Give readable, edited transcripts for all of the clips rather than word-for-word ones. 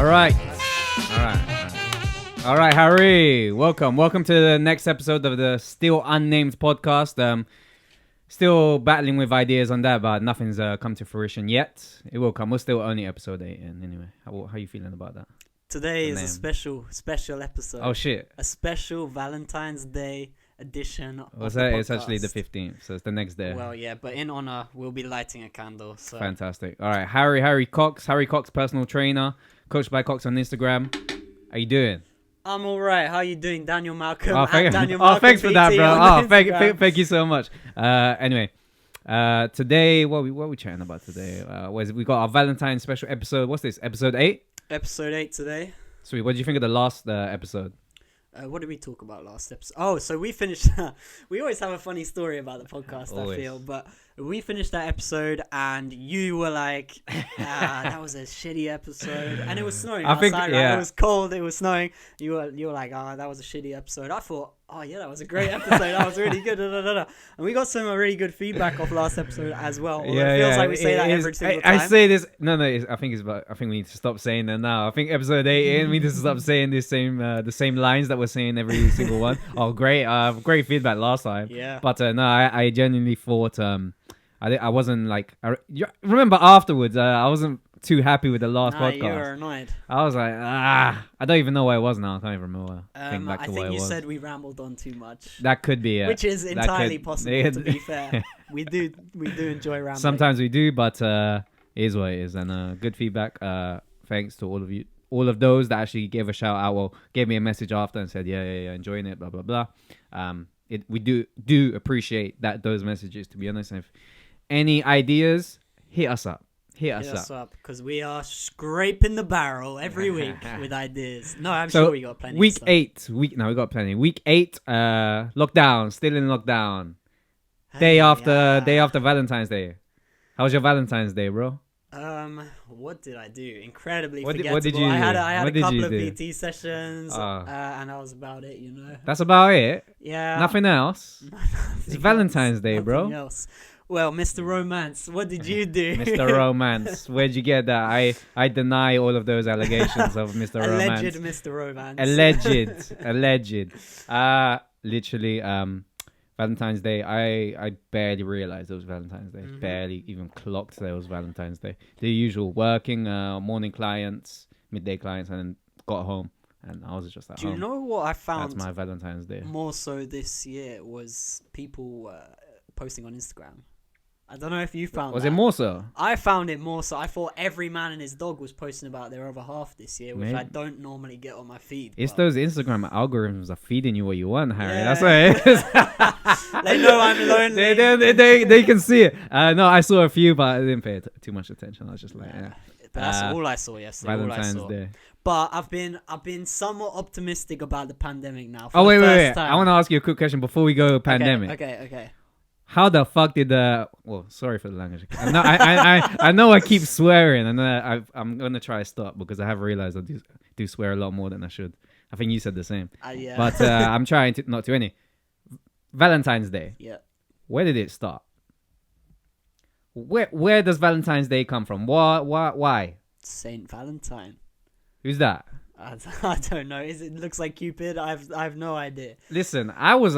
All right. All right, Harry. Welcome to the next episode of the still unnamed podcast. Still battling with ideas on that, but nothing's come to fruition yet. It will come. We're still only episode 8 in anyway. How are you feeling about that? Today is a special episode. Oh shit! A special Valentine's Day edition. What's that? It's actually the 15th, so it's the next day. Well, yeah, but in honor, we'll be lighting a candle. So fantastic. All right, Harry Cox, personal trainer, coached by Cox on Instagram. How you doing? I'm all right. How you doing, Daniel Malcolm? Oh, Daniel Malcolm thanks for that, bro. Oh, thank you so much. Anyway, today, what we chatting about today? We got our Valentine's special episode. What's this? Episode 8? Episode 8 today. Sweet. What did you think of the last episode? What did we talk about last episode? Oh, so we finished. We always have a funny story about the podcast, always. I feel. But we finished that episode and you were like, that was a shitty epised. And it was snowing outside, right? It was cold, it was snowing. You were like, that was a shitty episode. I thought, oh yeah, that was a great episode. That was really good. And we got some really good feedback off last episode as well. It feels like we say that every single time. I say this. No. I think we need to stop saying that now. I think episode 8 in, we need to stop saying the same lines that we're saying every single one. Oh, great! Great feedback last time. Yeah. But no, I genuinely thought I wasn't like. Remember afterwards, I wasn't too happy with the last podcast. You were annoyed. I was like, I don't even know where it was now. I can't even remember. I think you said we rambled on too much. That could be it. Which is entirely possible, to be fair. We do enjoy rambling. Sometimes we do, but it is what it is. And good feedback. Thanks to all of you. All of those that actually gave a shout out or gave me a message after and said, yeah, enjoying it, blah, blah, blah. We do appreciate those messages, to be honest. And if any ideas, hit us up. Hit us up because we are scraping the barrel every week with ideas. No, I'm so sure we got plenty. We got plenty. Week 8, lockdown, still in lockdown. Day after Valentine's Day. How was your Valentine's Day, bro? What did I do? Incredibly what forgettable. did you I had a couple of do? PT sessions, and that was about it. That's about it. Yeah. Nothing else. It's Valentine's Day, bro. Nothing else. Well, Mr. Romance, what did you do? Mr. Romance, where'd you get that? I deny all of those allegations of Mr. Romance. Alleged Mr. Romance. Alleged. Literally, Valentine's Day, I barely realized it was Valentine's Day. Mm-hmm. Barely even clocked that it was Valentine's Day. The usual working, morning clients, midday clients, and then got home. And I was just at home. Do you know what I found? That's my Valentine's Day. More so this year was people posting on Instagram. I don't know if you found it more so? I found it more so. I thought every man and his dog was posting about their other half this year, which I don't normally get on my feed. It's those Instagram algorithms are feeding you what you want, Harry. Yeah. That's what it is. They know I'm lonely. They can see it. No, I saw a few, but I didn't pay too much attention. I was just like, yeah. But that's all I saw yesterday. Valentine's Day. But I've been somewhat optimistic about the pandemic now. Wait. I want to ask you a quick question before we go pandemic. Okay. How the fuck did well, sorry for the language. I know I keep swearing, and I'm gonna try to stop because I have realized I do swear a lot more than I should. I think you said the same. Yeah. But I'm trying to not to any. Valentine's Day. Yeah. Where did it start? Where does Valentine's Day come from? Why? Saint Valentine. Who's that? I don't know. It looks like Cupid. I have no idea. Listen, I was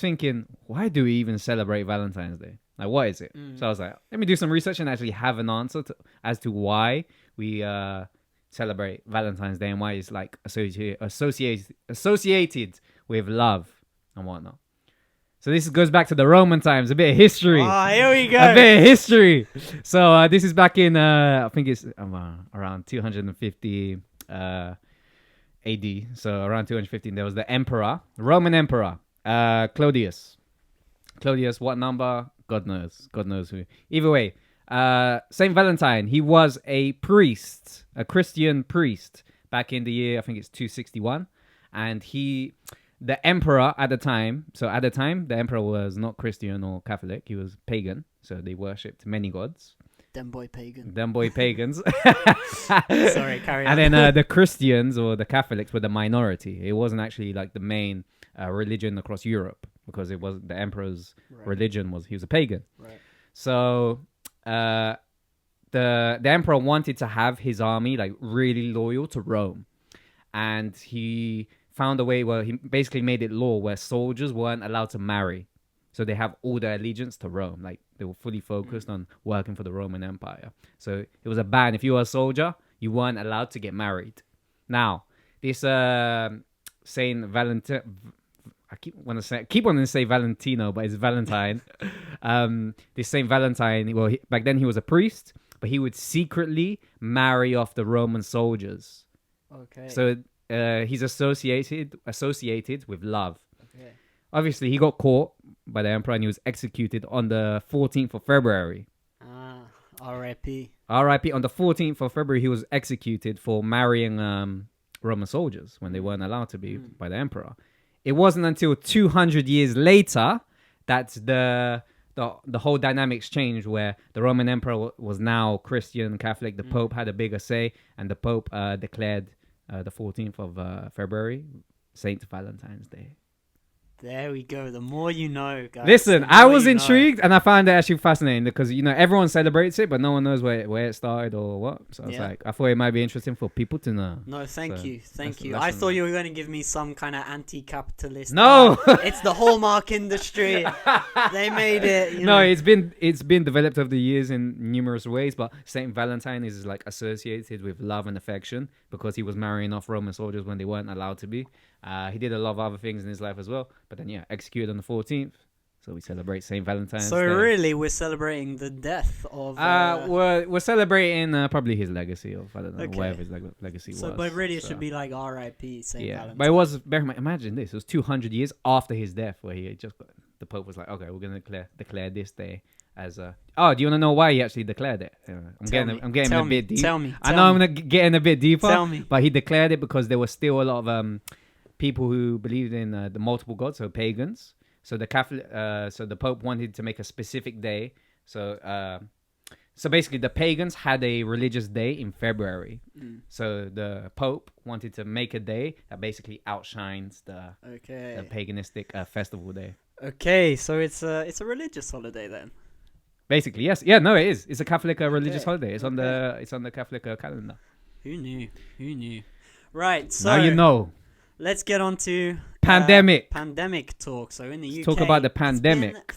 thinking, why do we even celebrate Valentine's Day? Like, what is it? So I was like, let me do some research and actually have an answer as to why we celebrate Valentine's Day and why it's like associated with love and whatnot. So this goes back to the Roman times, a bit of history. Here we go. A bit of history. So this is back in, I think it's around 250 AD. So around 215, there was the Roman emperor. Claudius, what number? God knows who. Either way, Saint Valentine, he was a priest, a Christian priest back in the year, I think it's 261. And the emperor at the time, the emperor was not Christian or Catholic, he was pagan. So they worshipped many gods. Them boy pagans. Sorry, carry on. And then the Christians or the Catholics were the minority. It wasn't actually like the main religion across Europe because it was the emperor's religion he was a pagan. Right. So the emperor wanted to have his army like really loyal to Rome, and he found a way where he basically made it law where soldiers weren't allowed to marry, so they have all their allegiance to Rome. Like they were fully focused on working for the Roman Empire. So it was a ban. If you were a soldier, you weren't allowed to get married. Now this Saint Valentine. I keep wanting to say Valentino, but it's Valentine. This Saint Valentine. Well, back then he was a priest, but he would secretly marry off the Roman soldiers. Okay. So he's associated with love. Okay. Obviously, he got caught by the emperor and he was executed on the 14th of February. R.I.P. R.I.P. On the 14th of February, he was executed for marrying Roman soldiers when they weren't allowed to be by the emperor. It wasn't until 200 years later that the whole dynamics changed, where the Roman emperor was now Christian, Catholic. The Pope had a bigger say, and the Pope declared the 14th of February Saint Valentine's Day. There we go. The more you know, guys. Listen, I was intrigued and I found it actually fascinating because, everyone celebrates it, but no one knows where it started or what. So I thought it might be interesting for people to know. No, thank you. I thought you were going to give me some kind of anti-capitalist. No! It's the Hallmark industry. They made it. No, it's been developed over the years in numerous ways, but Saint Valentine is like associated with love and affection because he was marrying off Roman soldiers when they weren't allowed to be. He did a lot of other things in his life as well, but then executed on the 14th, so we celebrate Saint Valentine's Day. So really, we're celebrating the death of. We're celebrating probably his legacy, or I don't know whatever his legacy was. But really, it should be like R.I.P. Saint Valentine. But it was. Imagine this: it was 200 years after his death, where he had the Pope was like, "Okay, we're gonna declare this day as a." Oh, do you want to know why he actually declared it? I'm getting a bit deep. Tell me. I know I'm getting a bit deeper. Tell me. But he declared it because there was still a lot of people who believed in the multiple gods, so pagans. So the Pope wanted to make a specific day. So basically, the pagans had a religious day in February. So the Pope wanted to make a day that basically outshines the paganistic festival day. Okay, so it's a religious holiday then. Basically, yes, no, it is. It's a Catholic religious holiday. It's on the Catholic calendar. Who knew? Right. So now you know. Let's get on to pandemic talk. So in the Let's UK, talk about the pandemic.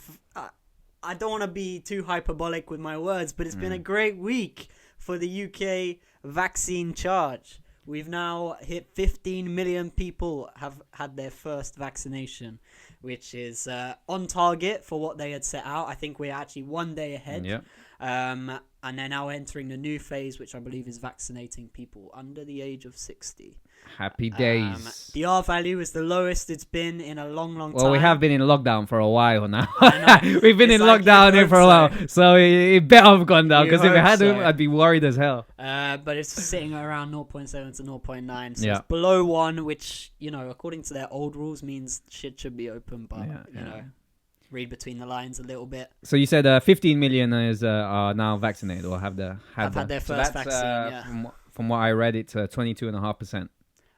I don't want to be too hyperbolic with my words, but it's been a great week for the UK vaccine charge. We've now hit 15 million people have had their first vaccination, which is on target for what they had set out. I think we're actually 1 day ahead. Yeah. And they're now entering the new phase, which I believe is vaccinating people under the age of 60. Happy days. The R value is the lowest it's been in a long time. Well, we have been in lockdown for a while now. We've been in lockdown here for a while. So it better have gone down, because if it hadn't, I'd be worried as hell. But it's sitting around 0.7 to 0.9. So it's below 1, which, according to their old rules, means shit should be open. But, read between the lines a little bit. So you said 15 million are now vaccinated or have had their first vaccine. From what I read, it's 22.5%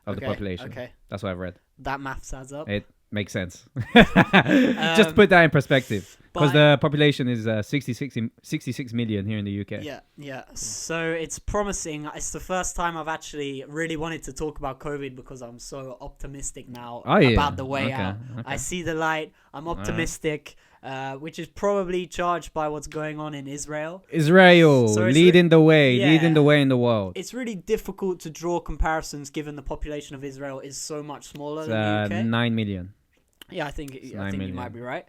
of the population. Okay. That's what I've read. That maths adds up. It makes sense. Just put that in perspective. Because the population is 66 million here in the UK. Yeah. So it's promising. It's the first time I've actually really wanted to talk about COVID, because I'm so optimistic now about the way out. Okay. I see the light. I'm optimistic, which is probably charged by what's going on in Israel. So leading the way in the world. It's really difficult to draw comparisons given the population of Israel is so much smaller than the UK. 9 million. Yeah, I think you might be right.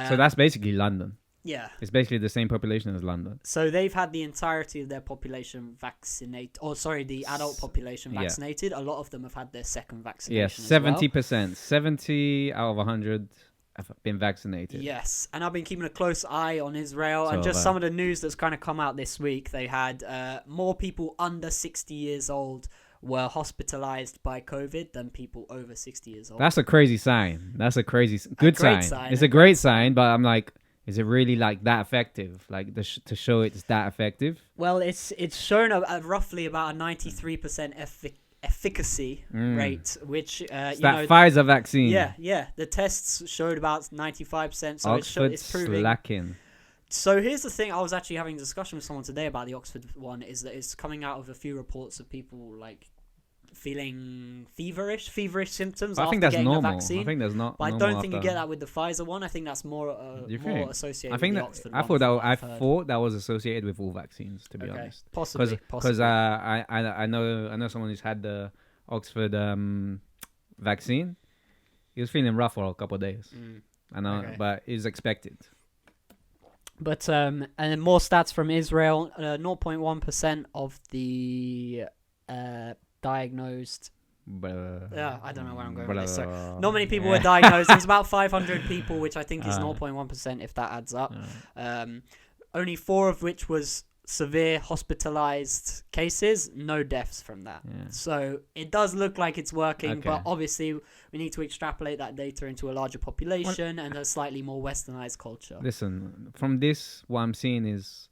So that's basically London. Yeah. It's basically the same population as London. So they've had the entirety of their population vaccinated. The adult population vaccinated. A lot of them have had their second vaccination. Yes, 70%. 70 out of 100 have been vaccinated. Yes. And I've been keeping a close eye on Israel. And just some of the news that's kind of come out this week. They had more people under 60 years old were hospitalized by COVID than people over 60 years old. That's a crazy sign. That's a good sign. It's a great sign, but I'm like, is it really like that effective? Like to show it's that effective? Well, it's shown roughly about a 93% efficacy rate, which it's that Pfizer vaccine. Yeah. The tests showed about 95%, so Oxford's it's proving slacking. So here's the thing. I was actually having a discussion with someone today about the Oxford one. Is that it's coming out of a few reports of people like feeling feverish symptoms after getting a vaccine. I think that's not. But I don't think you get that with the Pfizer one. I think that's more associated. I think with the that Oxford I one thought that was associated with all vaccines. To be honest, possibly. Because I know someone who's had the Oxford vaccine. He was feeling rough for a couple of days. I know, but it was expected. But and then more stats from Israel. 0.1% of the diagnosed. I don't know where I'm going with this. So not many people were diagnosed. It was about 500 people, which I think is 0.1% if that adds up. Only 4 of which was severe hospitalized cases, no deaths from that. So it does look like it's working, but obviously we need to extrapolate that data into a larger population and a slightly more westernized culture. Listen, from this, what I'm seeing is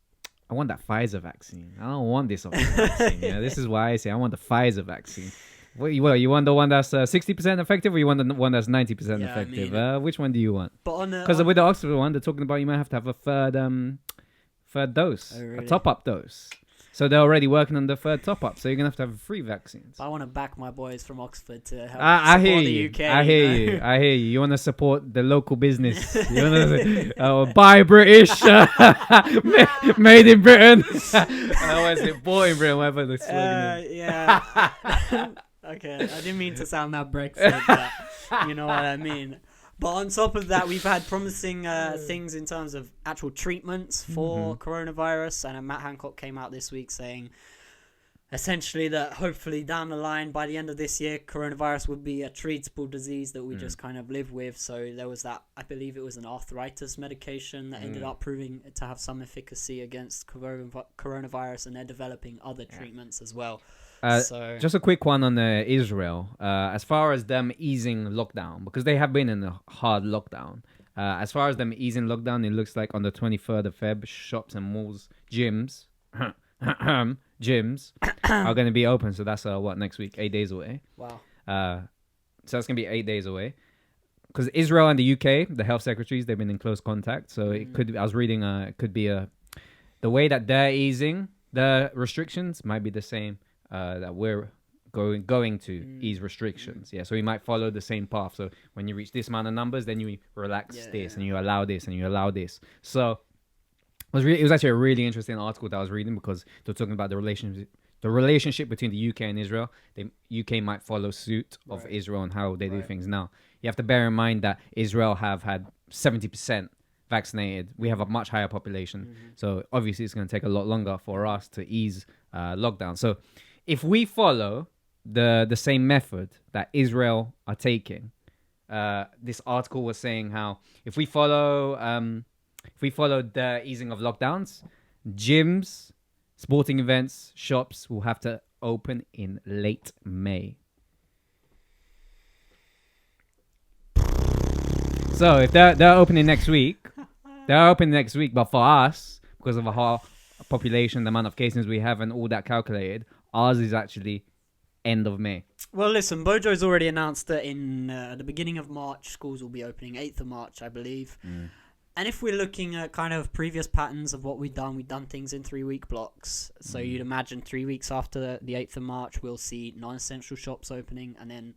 I want that Pfizer vaccine. I don't want this vaccine. This is why I say I want the Pfizer vaccine. You want the one that's 60% effective, or you want the one that's 90% effective? Which one do you want? Because with the Oxford one, they're talking about you might have to have a third dose, a top-up dose. So they're already working on the third top-up. So you're gonna have to have 3 vaccines. I want to back my boys from Oxford to help I support hear the you. UK. I hear you. I hear you. You want to support the local business. You want to buy British, made in Britain. Otherwise, it bought in Britain. Whatever the slogan is. Yeah. Okay, I didn't mean to sound that Brexit, but you know what I mean. But on top of that, we've had promising things in terms of actual treatments for coronavirus. And Matt Hancock came out this week saying essentially that hopefully down the line, by the end of this year, coronavirus would be a treatable disease that we just kind of live with. So there was that, I believe it was an arthritis medication that ended up proving to have some efficacy against coronavirus, and they're developing other treatments as well. Just a quick one on Israel. As far as them easing lockdown, because they have been in a hard lockdown. As far as them easing lockdown, it looks like on the 23rd of Feb, shops and malls, gyms are going to be open. So that's next week? 8 days away. Wow. So that's going to be 8 days away. Because Israel and the UK, the health secretaries, they've been in close contact. So it could. I was reading. It could be the way that they're easing the restrictions might be the same. That we're going to ease restrictions. So we might follow the same path. So when you reach this amount of numbers, then you relax and you allow this and you allow this. So it was actually a really interesting article that I was reading, because they're talking about the relationship between the UK and Israel. The UK might follow suit of Israel and how they do things now. You have to bear in mind that Israel have had 70% vaccinated. We have a much higher population. So obviously it's going to take a lot longer for us to ease lockdown. So if we follow the same method that Israel are taking, this article was saying how if we follow the easing of lockdowns, gyms, sporting events, shops will have to open in late May. So if they're opening next week, but for us, because of our population, the amount of cases we have and all that calculated, ours is actually end of May. Well, listen, Bojo's already announced that in the beginning of March, schools will be opening, 8th of March, I believe. And if we're looking at kind of previous patterns of what we've done things in 3-week blocks. So you'd imagine 3 weeks after the 8th of March, we'll see non-essential shops opening, and then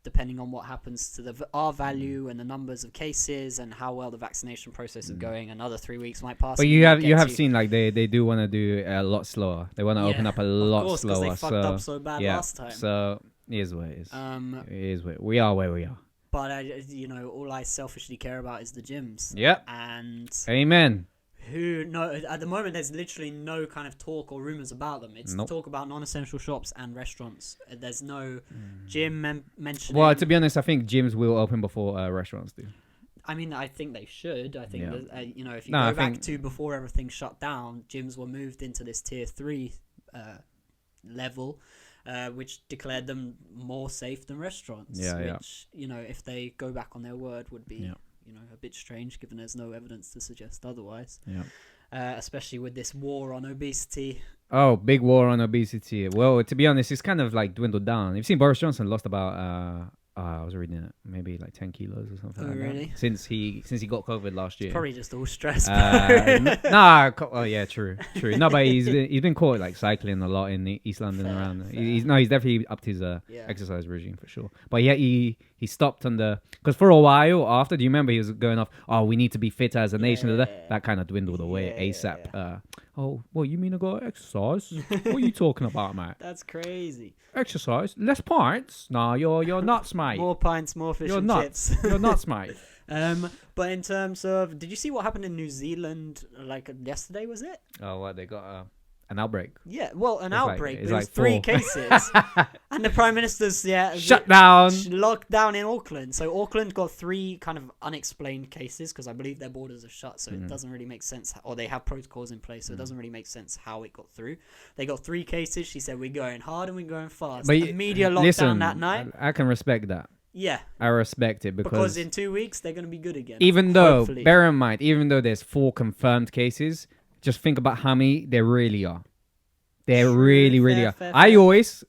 depending on what happens to the R value and the numbers of cases and how well the vaccination process is going, another 3 weeks might pass. But you have seen like they do want to do a lot slower. They want to open up a lot slower. Because they fucked up so bad last time. So it is what it is. It is what we are where we are. But all I selfishly care about is the gyms. Yeah. And amen. At the moment there's literally no kind of talk or rumors about them. It's talk about non-essential shops and restaurants. There's no gym mentioning. Well, to be honest, I think gyms will open before restaurants do. I mean, I think they should. I think that, if you go back to before everything shut down, gyms were moved into this tier 3 level, which declared them more safe than restaurants. Which if they go back on their word would be a bit strange, given there's no evidence to suggest otherwise. Especially with this war on obesity. Oh, big war on obesity. Well, to be honest, it's kind of like dwindled down. You've seen Boris Johnson lost about I was reading it, maybe like 10 kilos or something. Oh, like really? That. Since he got COVID last year. It's probably just all stress. Oh yeah, true. No, but he's been caught like cycling a lot in East London around. He's definitely upped his exercise regime for sure. But yeah, he stopped on because for a while after, do you remember he was going off? Oh, we need to be fitter as a nation. That kind of dwindled away ASAP. Oh, well, you mean I got to exercise? What are you talking about, mate? That's crazy. Exercise, less pints. No, you're nuts, mate. More pints, more fish you're and nuts. chips. You're nuts, mate. But in terms of, did you see what happened in New Zealand? Like yesterday, was it? Oh, what they got an outbreak? Yeah, well, an outbreak. It's There like was 3 4. cases, and the Prime Minister's shut down, locked down in Auckland. So Auckland got 3 kind of unexplained cases because I believe their borders are shut, so it doesn't really make sense. Or they have protocols in place, so it doesn't really make sense how it got through. They got 3 cases. She said we're going hard and we're going fast. But the media locked down that night. I can respect that. Yeah, I respect it because in 2 weeks they're going to be good again. Even though, hopefully. bear in mind, even though there's 4 confirmed cases, just think about how many there really are. There really are. Fair. I always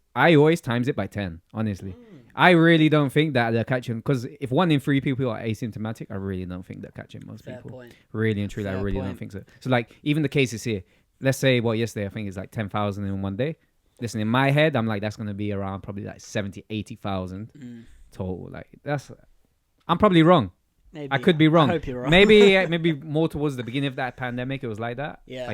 times it by 10. Honestly, I really don't think that they're catching, because if 1 in 3 people are asymptomatic, I really don't think they're catching most people. Point. Really and truly, I really don't think so. So like even the cases here, let's say yesterday I think it's like 10,000 in one day. Listen, in my head, I'm like that's gonna be around probably like 70, 80,000 total. Like I'm probably wrong. Maybe, I could be wrong. I hope you're wrong. maybe more towards the beginning of that pandemic, it was like that. Yeah.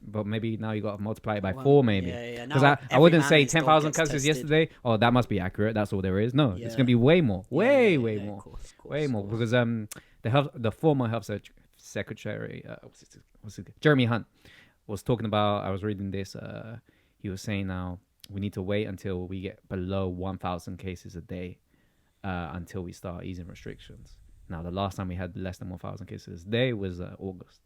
But maybe now you got to multiply it by 4, maybe. Yeah. Because I wouldn't say 10,000 cases yesterday. Oh, that must be accurate. That's all there is. No, it's gonna be way more. Way more. Of course, way more. Because the former health secretary, Jeremy Hunt, was talking about. I was reading this. He was saying now we need to wait until we get below 1,000 cases a day until we start easing restrictions. Now, the last time we had less than 1,000 cases a day was August.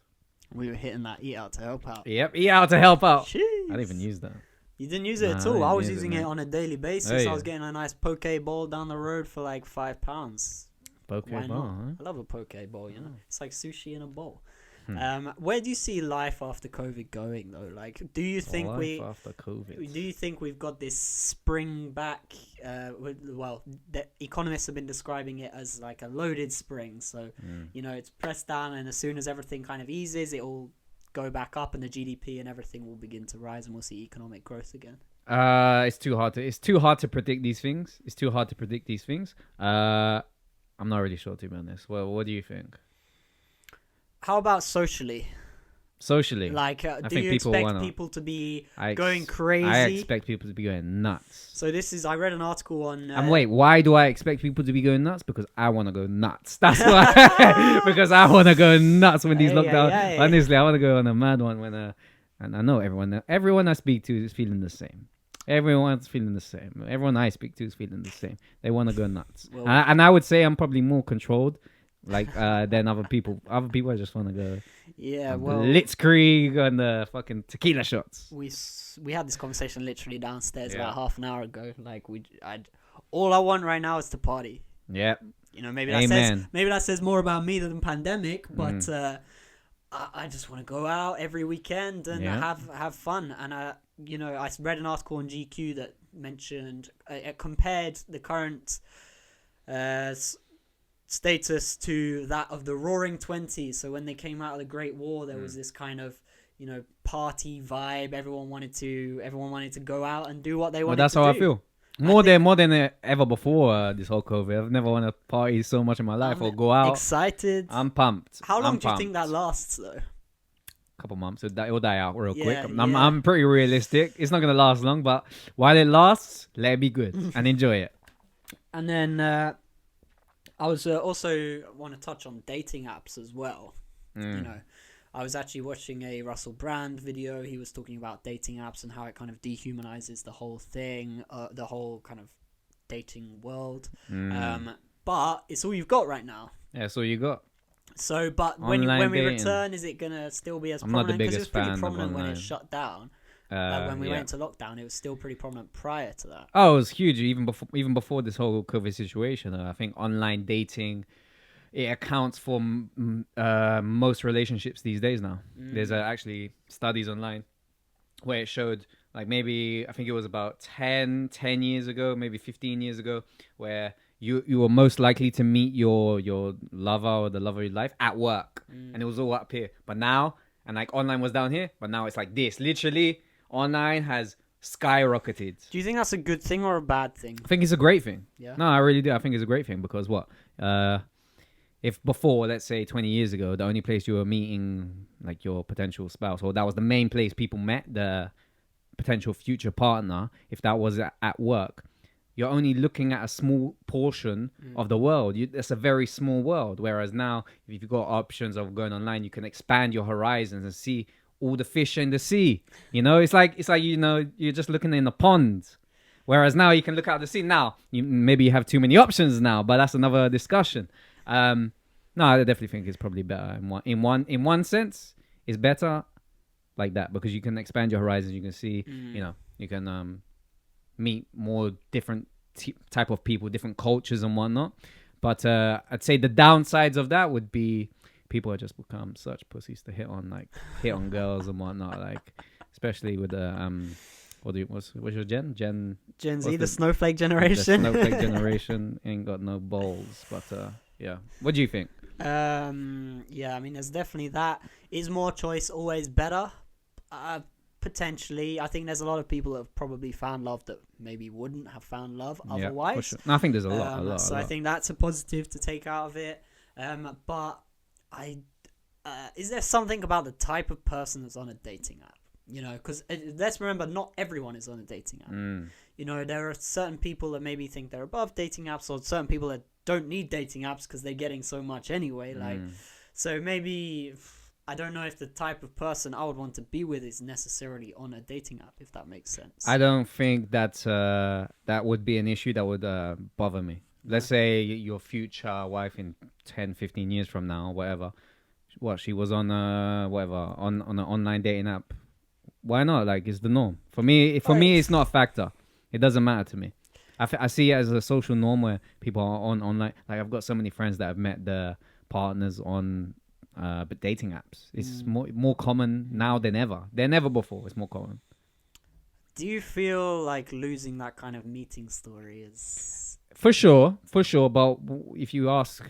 We were hitting that eat out to help out. Yep, eat out to help out. Jeez. I didn't even use that. You didn't use it at all. I was using it man. on a daily basis. I was getting a nice poke bowl down the road for like £5. Poke Why bowl, not? huh? I love a poke bowl, you know. It's like sushi in a bowl. Where do you see life after COVID going though? Like, do you think after COVID? Do you think we've got this spring back? The economists have been describing it as like a loaded spring. So, it's pressed down, and as soon as everything kind of eases, it will go back up, and the GDP and everything will begin to rise, and we'll see economic growth again. It's too hard to predict these things. I'm not really sure, to be honest. Well, what do you think? How about socially? Like, do you expect people to be going crazy? I expect people to be going nuts. So I read an article on... and wait, why do I expect people to be going nuts? Because I want to go nuts. That's why. Because I want to go nuts when these lockdowns... Honestly, I want to go on a mad one when... and I know everyone I speak to is feeling the same. Everyone's feeling the same. Everyone I speak to is feeling the same. They want to go nuts. Well, and I would say I'm probably more controlled than other people. Other people just want to go... Yeah, well, Blitzkrieg and the fucking tequila shots. We had this conversation literally downstairs about half an hour ago. Like all I want right now is to party. Yeah, maybe that says more about me than the pandemic, but I just want to go out every weekend and have fun. And I read an article on GQ that mentioned it compared the current status to that of the Roaring Twenties. So when they came out of the Great War, there was this kind of party vibe. Everyone wanted to go out and do what they wanted. That's to how do. I feel. More than ever before this whole COVID. I've never wanted to party so much in my life or go out. Excited. I'm pumped. How long do you think that lasts though? Couple months. It'll die out real quick. I'm pretty realistic. It's not gonna last long, but while it lasts, let it be good and enjoy it. And then I was also want to touch on dating apps as well. I was actually watching a Russell Brand video. He was talking about dating apps and how it kind of dehumanizes the whole thing, the whole kind of dating world. But it's all you've got right now. Yeah, it's all you got. So, but when we return, is it gonna still be as prominent? Because it was pretty prominent when it shut down. When we went into lockdown, it was still pretty prominent prior to that. Oh, it was huge even before this whole COVID situation. I think online dating, it accounts for most relationships these days now. There's actually studies online where it showed, like, maybe I think it was about 10 years ago, maybe 15 years ago, where you were most likely to meet your lover or the lover of your life at work, and it was all up here. But now, and like online was down here, but now it's like this. Literally, online has skyrocketed. Do you think that's a good thing or a bad thing? I think it's a great thing. Yeah. No, I really do. I think it's a great thing because what? If before, let's say 20 years ago, the only place you were meeting like your potential spouse, or that was the main place people met the potential future partner, if that was at work, you're only looking at a small portion of the world. It's a very small world. Whereas now, if you've got options of going online, you can expand your horizons and see all the fish in the sea. You know, it's like you're just looking in a pond. Whereas now you can look out the sea. Now, maybe you have too many options now, but that's another discussion. No, I definitely think it's probably better in one sense. It's better like that because you can expand your horizons. You can see, you can meet more different type of people, different cultures and whatnot. But I'd say the downsides of that would be people have just become such pussies to hit on girls and whatnot. Like especially with the what's your Gen Z, the snowflake generation. The snowflake generation ain't got no balls. But yeah, what do you think? Yeah, I mean, there's definitely that. Is more choice always better? Potentially. I think there's a lot of people that have probably found love that maybe wouldn't have found love otherwise. For sure. No, I think there's a lot. So I think that's a positive to take out of it. But is there something about the type of person that's on a dating app? You know, because let's remember, not everyone is on a dating app. You know, there are certain people that maybe think they're above dating apps, or certain people that don't need dating apps because they're getting so much anyway. Like, so maybe I don't know if the type of person I would want to be with is necessarily on a dating app, if that makes sense. I don't think that that would be an issue that would bother me. Let's say your future wife in 10, 15 years from now, whatever. What, she was on on an online dating app. Why not? Like, it's the norm. For me, it's not a factor. It doesn't matter to me. I see it as a social norm where people are on online. Like, I've got so many friends that have met their partners on dating apps. It's more common now than ever. Than ever before. It's more common. Do you feel like losing that kind of meeting story is... For sure. But if you ask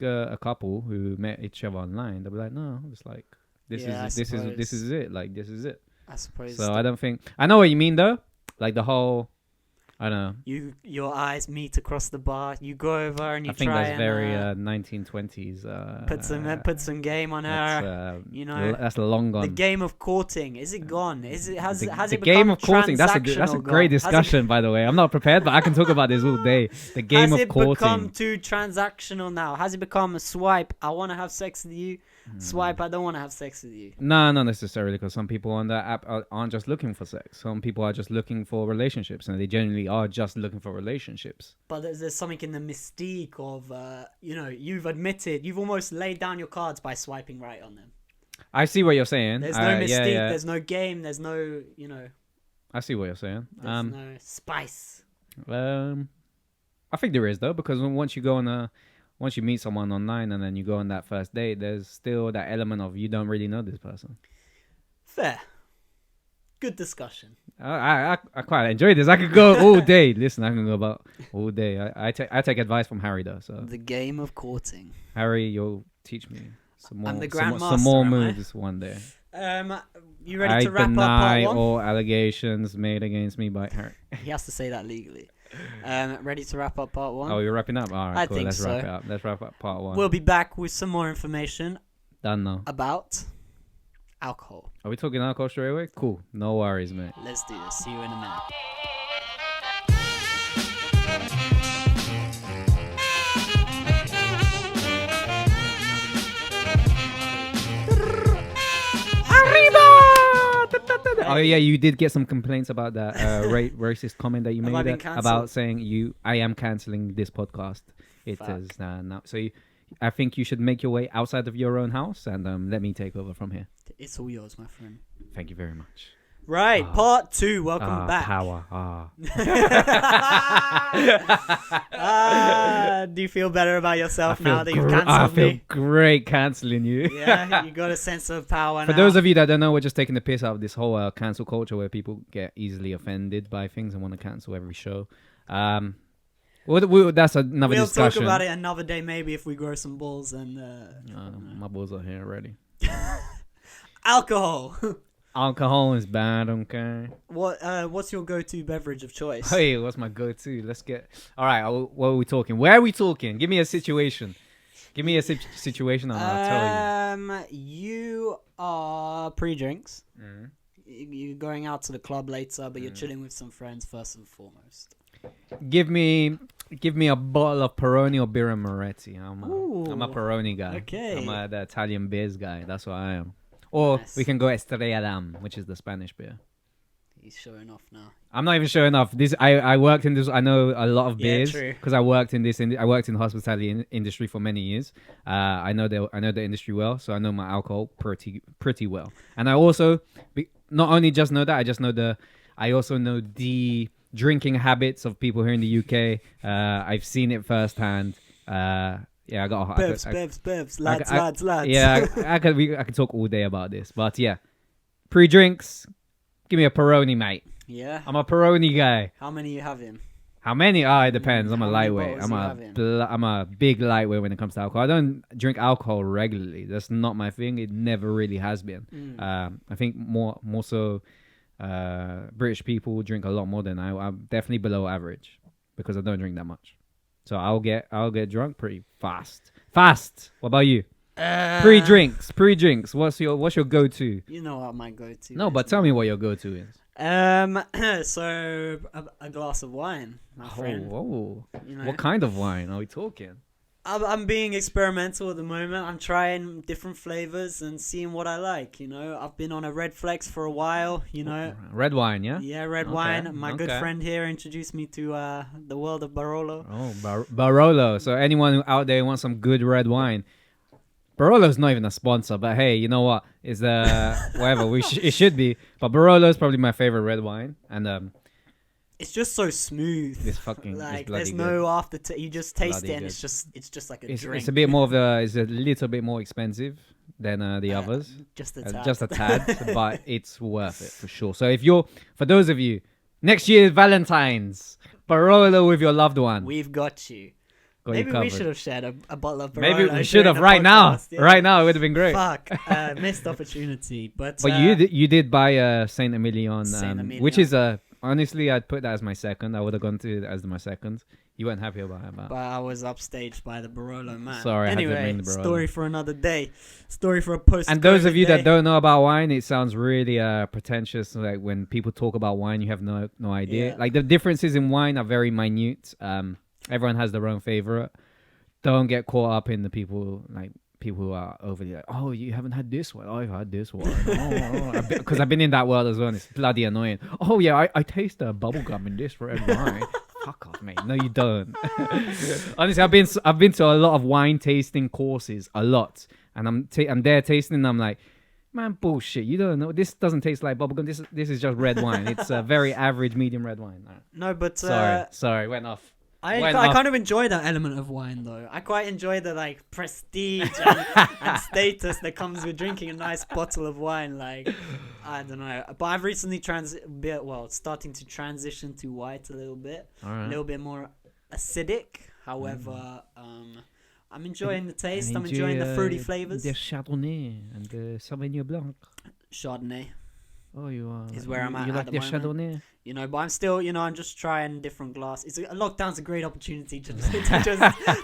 a couple who met each other online, they'll be like, no, it's like this is it. Like, this is it. I suppose. So I don't think I know what you mean though. Like the whole, I don't know. Your eyes meet across the bar. You go over and you try. I think that's very 1920s. Put some game on her. You know, that's long gone. The game of courting, is it gone? Has it become the game of courting? That's a great discussion, by the way. I'm not prepared, but I can talk about this all day. The game of courting. Has it become too transactional now? Has it become a swipe? I want to have sex with you. Swipe, I don't want to have sex with you. No, not necessarily, because some people on that app aren't just looking for sex. Some people are just looking for relationships, and they generally are just looking for relationships. But there's something in the mystique of, you've admitted, you've almost laid down your cards by swiping right on them. I see what you're saying. There's no mystique, there's no game, there's no, I see what you're saying. There's no spice. I think there is, though, because once you meet someone online and then you go on that first date, there's still that element of you don't really know this person. Fair. Good discussion. I quite enjoy this. I could go all day. Listen, I can go about all day. I take advice from Harry though. So the game of courting. Harry, you'll teach me some more. I'm the grandmaster. Some more moves one day. You ready to wrap up part one? I deny all allegations made against me by Harry. He has to say that legally. Ready to wrap up part one? Oh, you're wrapping up? All right, cool. Let's wrap it up. Let's wrap up part one. We'll be back with some more information. Done now. About alcohol. Are we talking alcohol straight away? Cool. No worries, mate. Let's do this. See you in a minute. Oh yeah, you did get some complaints about that racist comment that you made about saying I am cancelling this podcast. It is now. So I think you should make your way outside of your own house and let me take over from here. It's all yours, my friend. Thank you very much. Right, part two. Welcome back. Power. Do you feel better about yourself now that you've cancelled me? I feel great cancelling you. Yeah, you got a sense of power now. For those of you that don't know, we're just taking the piss out of this whole cancel culture where people get easily offended by things and want to cancel every show. That's another We'll discussion. talk about it another day, maybe, if we grow some balls and. My balls are here already. Alcohol. Alcohol is bad, okay? What's your go-to beverage of choice? Hey, what's my go-to? Let's get... All right, what are we talking? Where are we talking? Give me a situation. Give me a situation and I'll tell you. You are pre-drinks. Mm. You're going out to the club later, but you're chilling with some friends first and foremost. Give me a bottle of Peroni or Birra Moretti. I'm a Peroni guy. Okay. I'm the Italian beers guy. That's what I am. Or Nice. we can go Estrella Damm, which is the Spanish beer. He's showing off now. I'm not even showing off. I worked in this. I know a lot of Yeah, beers true. because I worked in this. I worked in the hospitality industry for many years. I know the industry well, so I know my alcohol pretty well. And I also not only just know that, I also know the drinking habits of people here in the UK. I've seen it firsthand. Yeah, Bevs, lads. Yeah, I could talk all day about this, but yeah, pre-drinks. Give me a Peroni, mate. Yeah. I'm a Peroni guy. How many you having? How many? It depends. I'm a How many lightweight. bottles I'm a big lightweight when it comes to alcohol. I don't drink alcohol regularly. That's not my thing. It never really has been. I think more so British people drink a lot more than I. I'm definitely below average because I don't drink that much. So I'll get drunk pretty fast. What about you? Pre-drinks. What's your go-to? You know what my go-to No, is, but tell me what your go-to is. So a glass of wine, my friend. Whoa. You know, What kind of wine are we talking? I'm being experimental at the moment. I'm trying different flavors and seeing what I like. You know, I've been on a red flex for a while. You know, Red wine, yeah? yeah, red Okay, wine. My good okay. friend here introduced me to the world of Barolo. Oh, Barolo. So anyone who out there wants some good red wine, Barolo's not even a sponsor, but hey, you know what? It's whatever. It should be. But Barolo's probably my favorite red wine, and It's just so smooth. it's fucking Like it's bloody there's good. no after. You just taste Bloody it, and good. it's just like a drink. It's a bit more of it's a little bit more expensive than the others. Just a tad. Just a tad, but it's worth it for sure. So for those of you, next year Valentines, Barolo with your loved one. We've got you. Got you Maybe we covered. should have shared a bottle of Barolo. Maybe we should have during the right now. podcast, yeah. Right now, it would have been great. Fuck, missed opportunity. But you did buy Saint Emilion, Saint Emilion. which is honestly I'd put that as my second. I would have gone to it as my second. You weren't happy about it, but I was upstaged by the Barolo man. Sorry, I had to anyway, bring the Barolo. story for another day. Story for a post. And those of you that don't know about wine, it sounds really pretentious. Like when people talk about wine, you have no idea. Yeah. Like the differences in wine are very minute. Everyone has their own favorite. Don't get caught up in the people who are overly like, oh, you haven't had this one. Oh, I've had this one. Because I've been in that world as well. And it's bloody annoying. Oh yeah, I taste the bubble gum in this red wine. Fuck off, mate. No, you don't. Honestly, I've been to a lot of wine tasting courses, a lot, and I'm there tasting. And I'm like, man, bullshit. You don't know. This doesn't taste like bubblegum. This is just red wine. It's a very average medium red wine. No, but Sorry, went off. I kind of enjoy that element of wine though. I quite enjoy the like prestige and status that comes with drinking a nice bottle of wine. Like I don't know, but I've recently starting to transition to white a little bit, a little bit more acidic. However, I'm enjoying the taste. I'm enjoying the fruity flavors. The Chardonnay and the Sauvignon Blanc. Chardonnay. Oh, you are. Is where I'm at. You like the the moment. Chardonnay? You know, but I'm still, I'm just trying different glass. A lockdown's a great opportunity to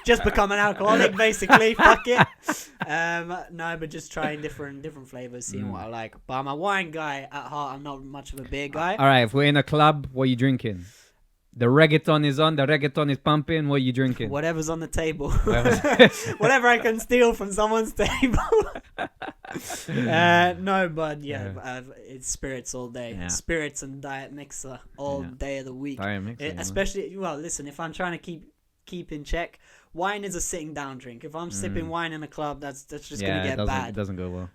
just become an alcoholic, basically. Fuck it. No, but just trying different flavors, seeing what I like. But I'm a wine guy at heart. I'm not much of a beer guy. All right, if we're in a club, what are you drinking? The reggaeton is on. The reggaeton is pumping. What are you drinking? Whatever's on the table. Whatever I can steal from someone's table. No, but it's spirits all day. Yeah. Spirits and diet mixer all day of the week. Diet mixer, Especially, listen, if I'm trying to keep in check, wine is a sitting down drink. If I'm sipping wine in a club, that's just gonna get bad. It doesn't go well.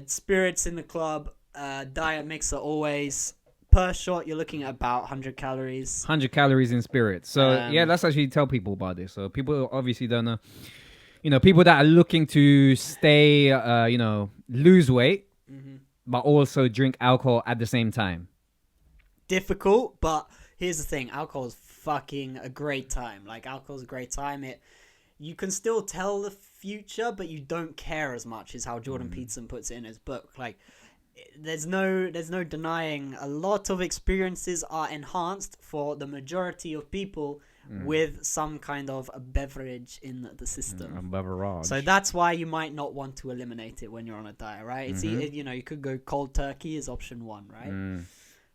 Spirits in the club, diet mixer always. Per shot, you're looking at about 100 calories. 100 calories in spirits. So, let's actually tell people about this. So, people obviously don't know. People that are looking to stay, lose weight, but also drink alcohol at the same time. Difficult, but here's the thing: alcohol is fucking a great time. Like alcohol's a great time. You can still tell the future, but you don't care as much. Is how Jordan Peterson puts it in his book. Like, there's no denying a lot of experiences are enhanced for the majority of people with some kind of a beverage in the system. A beverage. So that's why you might not want to eliminate it when you're on a diet, right? It's you could go cold turkey is option 1, right?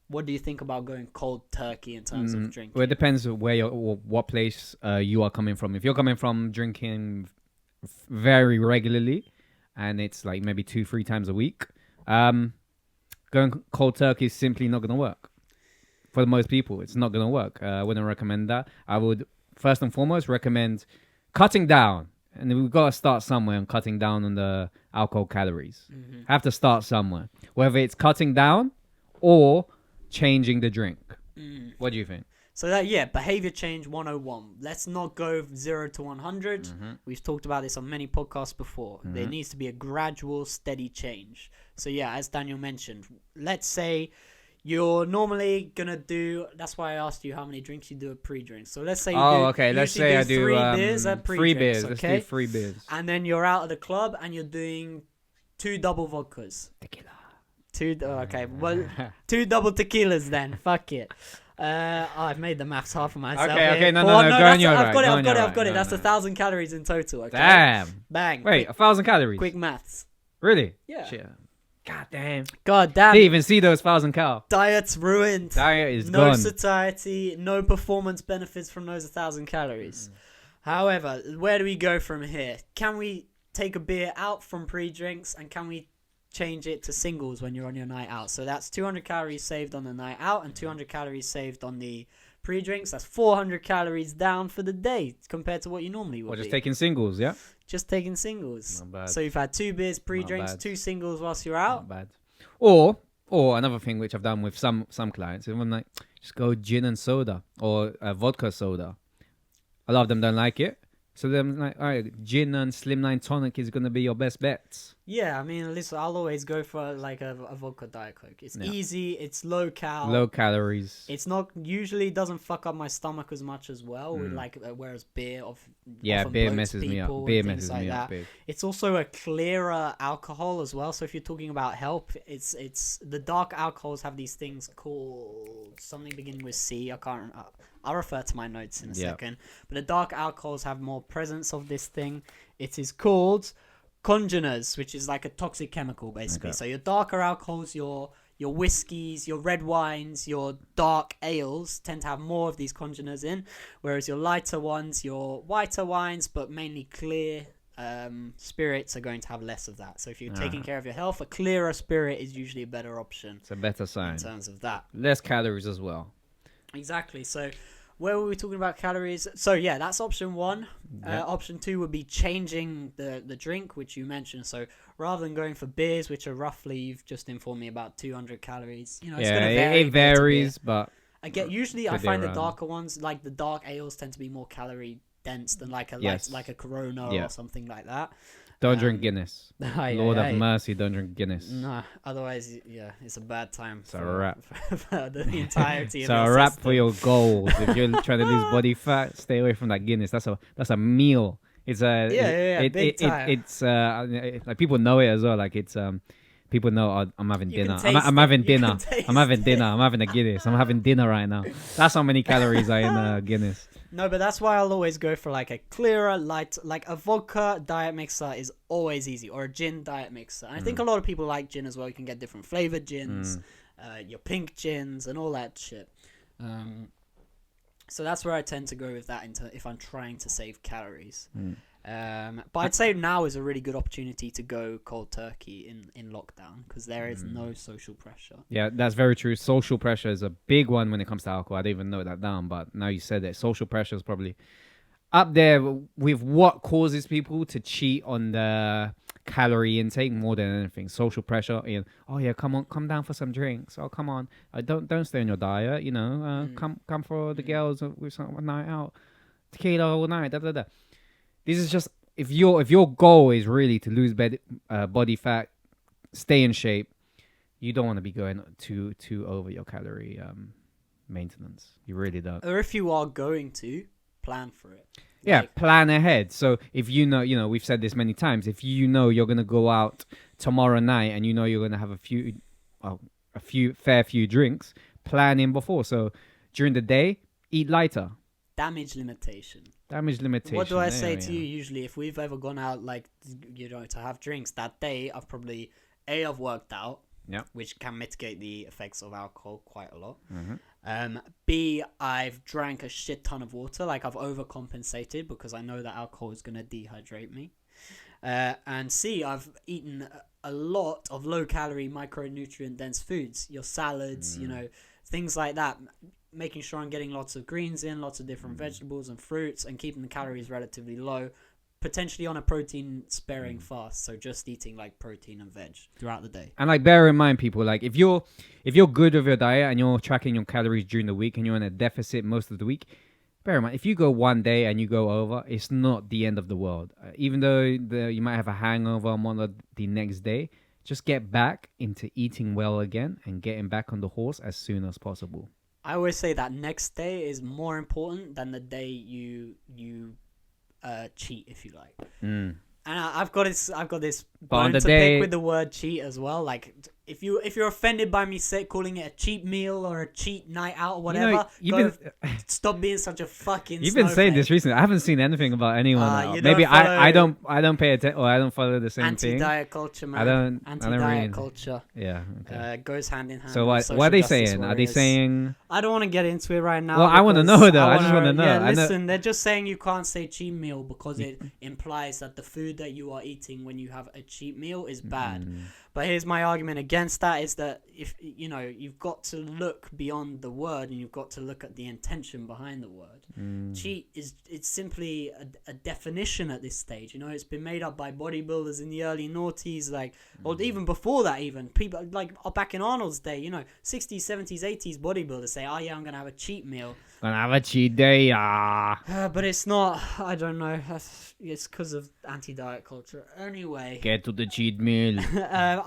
What do you think about going cold turkey in terms of drinking? Well, it depends what place you are coming from. If you're coming from drinking very regularly, and it's like maybe 2-3 times a week, going cold turkey is simply not going to work. For most people, it's not going to work. I wouldn't recommend that. I would first and foremost recommend cutting down. And we've got to start somewhere on cutting down on the alcohol calories. Have to start somewhere. Whether it's cutting down or changing the drink. What do you think? So behavior change 101. Let's not go 0 to 100. We've talked about this on many podcasts before. There needs to be a gradual, steady change. So as Daniel mentioned, let's say you're normally gonna do. That's why I asked you how many drinks you do at pre-drinks. So let's say let's say I do 3 beers at pre-drinks. 3 beers. Okay? Let's do 3 beers. And then you're out of the club and you're doing 2 double vodkas. Tequila. 2 double tequilas then. Fuck it. I've made the maths half of myself. Okay, no, go on your right. I've got it. That's 1,000 calories in total. Okay? Damn. Bang. Wait, 1,000 calories? Quick maths. Really? Yeah. Shit. God damn. Didn't even see those 1,000 cal. Diet's ruined. Diet is no gone. satiety, no performance benefits from those 1,000 calories. However, where do we go from here? Can we take a beer out from pre-drinks and can we change it to singles when you're on your night out? So that's 200 calories saved on the night out and 200 calories saved on the pre-drinks. That's 400 calories down for the day compared to what you normally would. Or just taking singles, yeah? Just taking singles. Not bad. So you've had 2 beers pre-drinks, 2 singles whilst you're out. Not bad. Or another thing which I've done with some clients, I'm like, just go gin and soda or vodka soda. A lot of them don't like it. So then I'm like, all right, gin and slimline tonic is going to be your best bets. Yeah, I mean, listen, I'll always go for like a vodka Diet Coke. It's easy, it's low calories. It's not, usually doesn't fuck up my stomach as much as well. With whereas beer beer messes me up. Beer messes me up big. It's also a clearer alcohol as well. So if you're talking about health, it's the dark alcohols have these things called something beginning with C. I can't remember. I'll refer to my notes in a second. But the dark alcohols have more presence of this thing. It is called congeners, which is like a toxic chemical, basically. Okay. So your darker alcohols, your whiskeys, your red wines, your dark ales tend to have more of these congeners in, whereas your lighter ones, your whiter wines, but mainly clear spirits are going to have less of that. So if you're taking care of your health, a clearer spirit is usually a better option. It's a better sign. In terms of that. Less calories as well. Exactly. So where were we talking about calories? So that's option 1. Option 2 would be changing the drink, which you mentioned. So rather than going for beers, which are roughly, you've just informed me, about 200 calories. It's going to vary. It varies, but I find the darker ones, like the dark ales, tend to be more calorie dense than like a Corona or something like that. Don't drink Guinness. Lord have mercy, don't drink Guinness. Nah, otherwise, it's a bad time. It's a wrap. For the entirety of your system. It's a wrap for your goals. If you're trying to lose body fat, stay away from that Guinness. That's a meal. It's big time. It's like people know it as well. Like it's people know I'm having dinner. I'm having dinner. I'm having dinner. I'm having a Guinness. I'm having dinner right now. That's how many calories are in Guinness. No, but that's why I'll always go for like a clearer, light, like a vodka diet mixer is always easy, or a gin diet mixer. And I think a lot of people like gin as well. You can get different flavored gins, your pink gins, and all that shit. So that's where I tend to go with that if I'm trying to save calories. But I'd say now is a really good opportunity to go cold turkey in lockdown because there is no social pressure. Yeah, that's very true. Social pressure is a big one when it comes to alcohol. I didn't even know that down, but now you said it. Social pressure is probably up there with what causes people to cheat on the calorie intake more than anything. Social pressure in, come down for some drinks. Oh, come on, don't stay on your diet. Come for the girls with some night out, tequila all night. Da da da. This is just if your goal is really to lose body fat, stay in shape, you don't want to be going too over your calorie maintenance. You really don't. Or if you are going to, plan for it. Yeah, Like, plan ahead. So if you know, we've said this many times. If you know you're gonna go out tomorrow night and you know you're gonna have a few drinks, plan in before. So during the day, eat lighter. damage limitation. What What do I say to you usually if we've ever gone out, like, to have drinks that day? I've probably I've worked out, Yeah. which can mitigate the effects of alcohol quite a lot. Mm-hmm. B, I've drank a shit ton of water, like I've overcompensated because I know that alcohol is gonna dehydrate me. And C, I've eaten a lot of low-calorie, micronutrient-dense foods. Your salads, things like that. Making sure I'm getting lots of greens in, lots of different vegetables and fruits, and keeping the calories relatively low. Potentially on a protein-sparing fast, so just eating like protein and veg throughout the day. And like, bear in mind, people, like if you're good with your diet and you're tracking your calories during the week and you're in a deficit most of the week, bear in mind, if you go one day and you go over, it's not the end of the world. Even though you might have a hangover on the next day, just get back into eating well again and getting back on the horse as soon as possible. I always say that next day is more important than the day you cheat, if you like. And I've got this bone to pick with the word cheat as well. Like, if you're offended by me calling it a cheat meal or a cheat night out or whatever, stop being such a fucking. You've been saying this recently. I haven't seen anything about anyone. Maybe I don't pay attention, or I don't follow the same thing. Anti-diet culture, man. Anti-diet culture. Yeah, okay. Goes hand in hand. So what are they saying? Are they saying? I don't want to get into it right now. Well, I want to know though. I just want to know. Yeah, listen, they're just saying you can't say cheat meal because it implies that the food that you are eating when you have a cheat meal is bad. But here's my argument against that is that if you've got to look beyond the word and you've got to look at the intention behind the word. Cheat it's simply a definition at this stage. It's been made up by bodybuilders in the early noughties, or even before that. Even people like back in Arnold's day, 60s, 70s, 80s bodybuilders say, "Oh yeah, I'm gonna have a cheat meal." Gonna have a cheat day, yeah. But it's not. I don't know. It's because of anti-diet culture. Anyway, get to the cheat meal.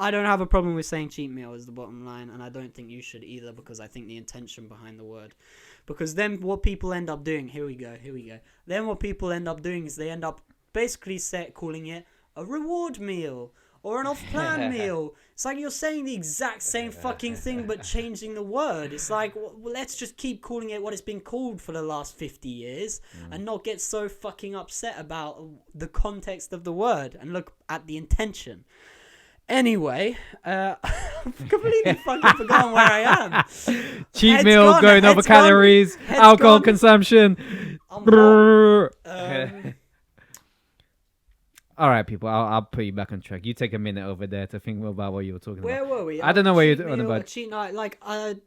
I don't have a problem with saying cheat meal is the bottom line, and I don't think you should either, because I think the intention behind the word. Because then what people end up doing, here we go. Then what people end up doing is they end up basically calling it a reward meal or an off-plan meal. It's like you're saying the exact same fucking thing but changing the word. It's like, well, let's just keep calling it what it's been called for the last 50 years and not get so fucking upset about the context of the word and look at the intention. Anyway, I've completely fucking forgotten where I am. Cheat meal, going over calories, alcohol consumption. All right, people, I'll put you back on track. You take a minute over there to think about what you were talking about. Where were we? I don't know what you're talking about. Cheat night, like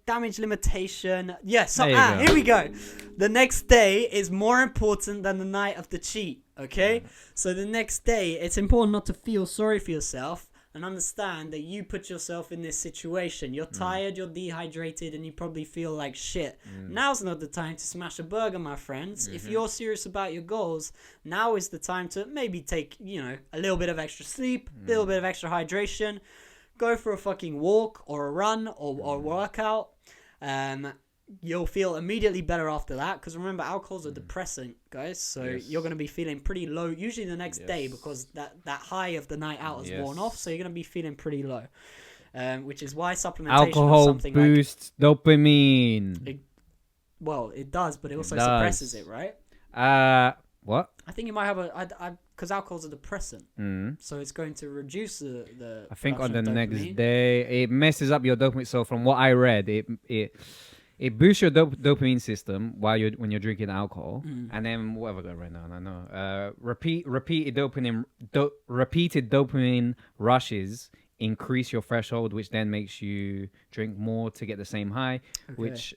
damage limitation. Yeah, so here we go. The next day is more important than the night of the cheat, okay? So the next day, it's important not to feel sorry for yourself and understand that you put yourself in this situation. You're tired, you're dehydrated, and you probably feel like shit. Now's not the time to smash a burger, my friends. If you're serious about your goals, now is the time to maybe take, a little bit of extra sleep, a little bit of extra hydration, go for a fucking walk or a run or workout. You'll feel immediately better after that, because remember, alcohol's a depressant, guys, so you're going to be feeling pretty low usually the next day, because that high of the night out has worn off, so you're going to be feeling pretty low, which is why supplementation alcohol of something boosts dopamine. It does, but it also suppresses it, right? What? I think you might have because alcohol's a depressant, so it's going to reduce the I think on the next day it messes up your dopamine. So from what I read, it boosts your dopamine system when you're drinking alcohol, and then whatever go right now. I know. Repeated dopamine rushes increase your threshold, which then makes you drink more to get the same high, which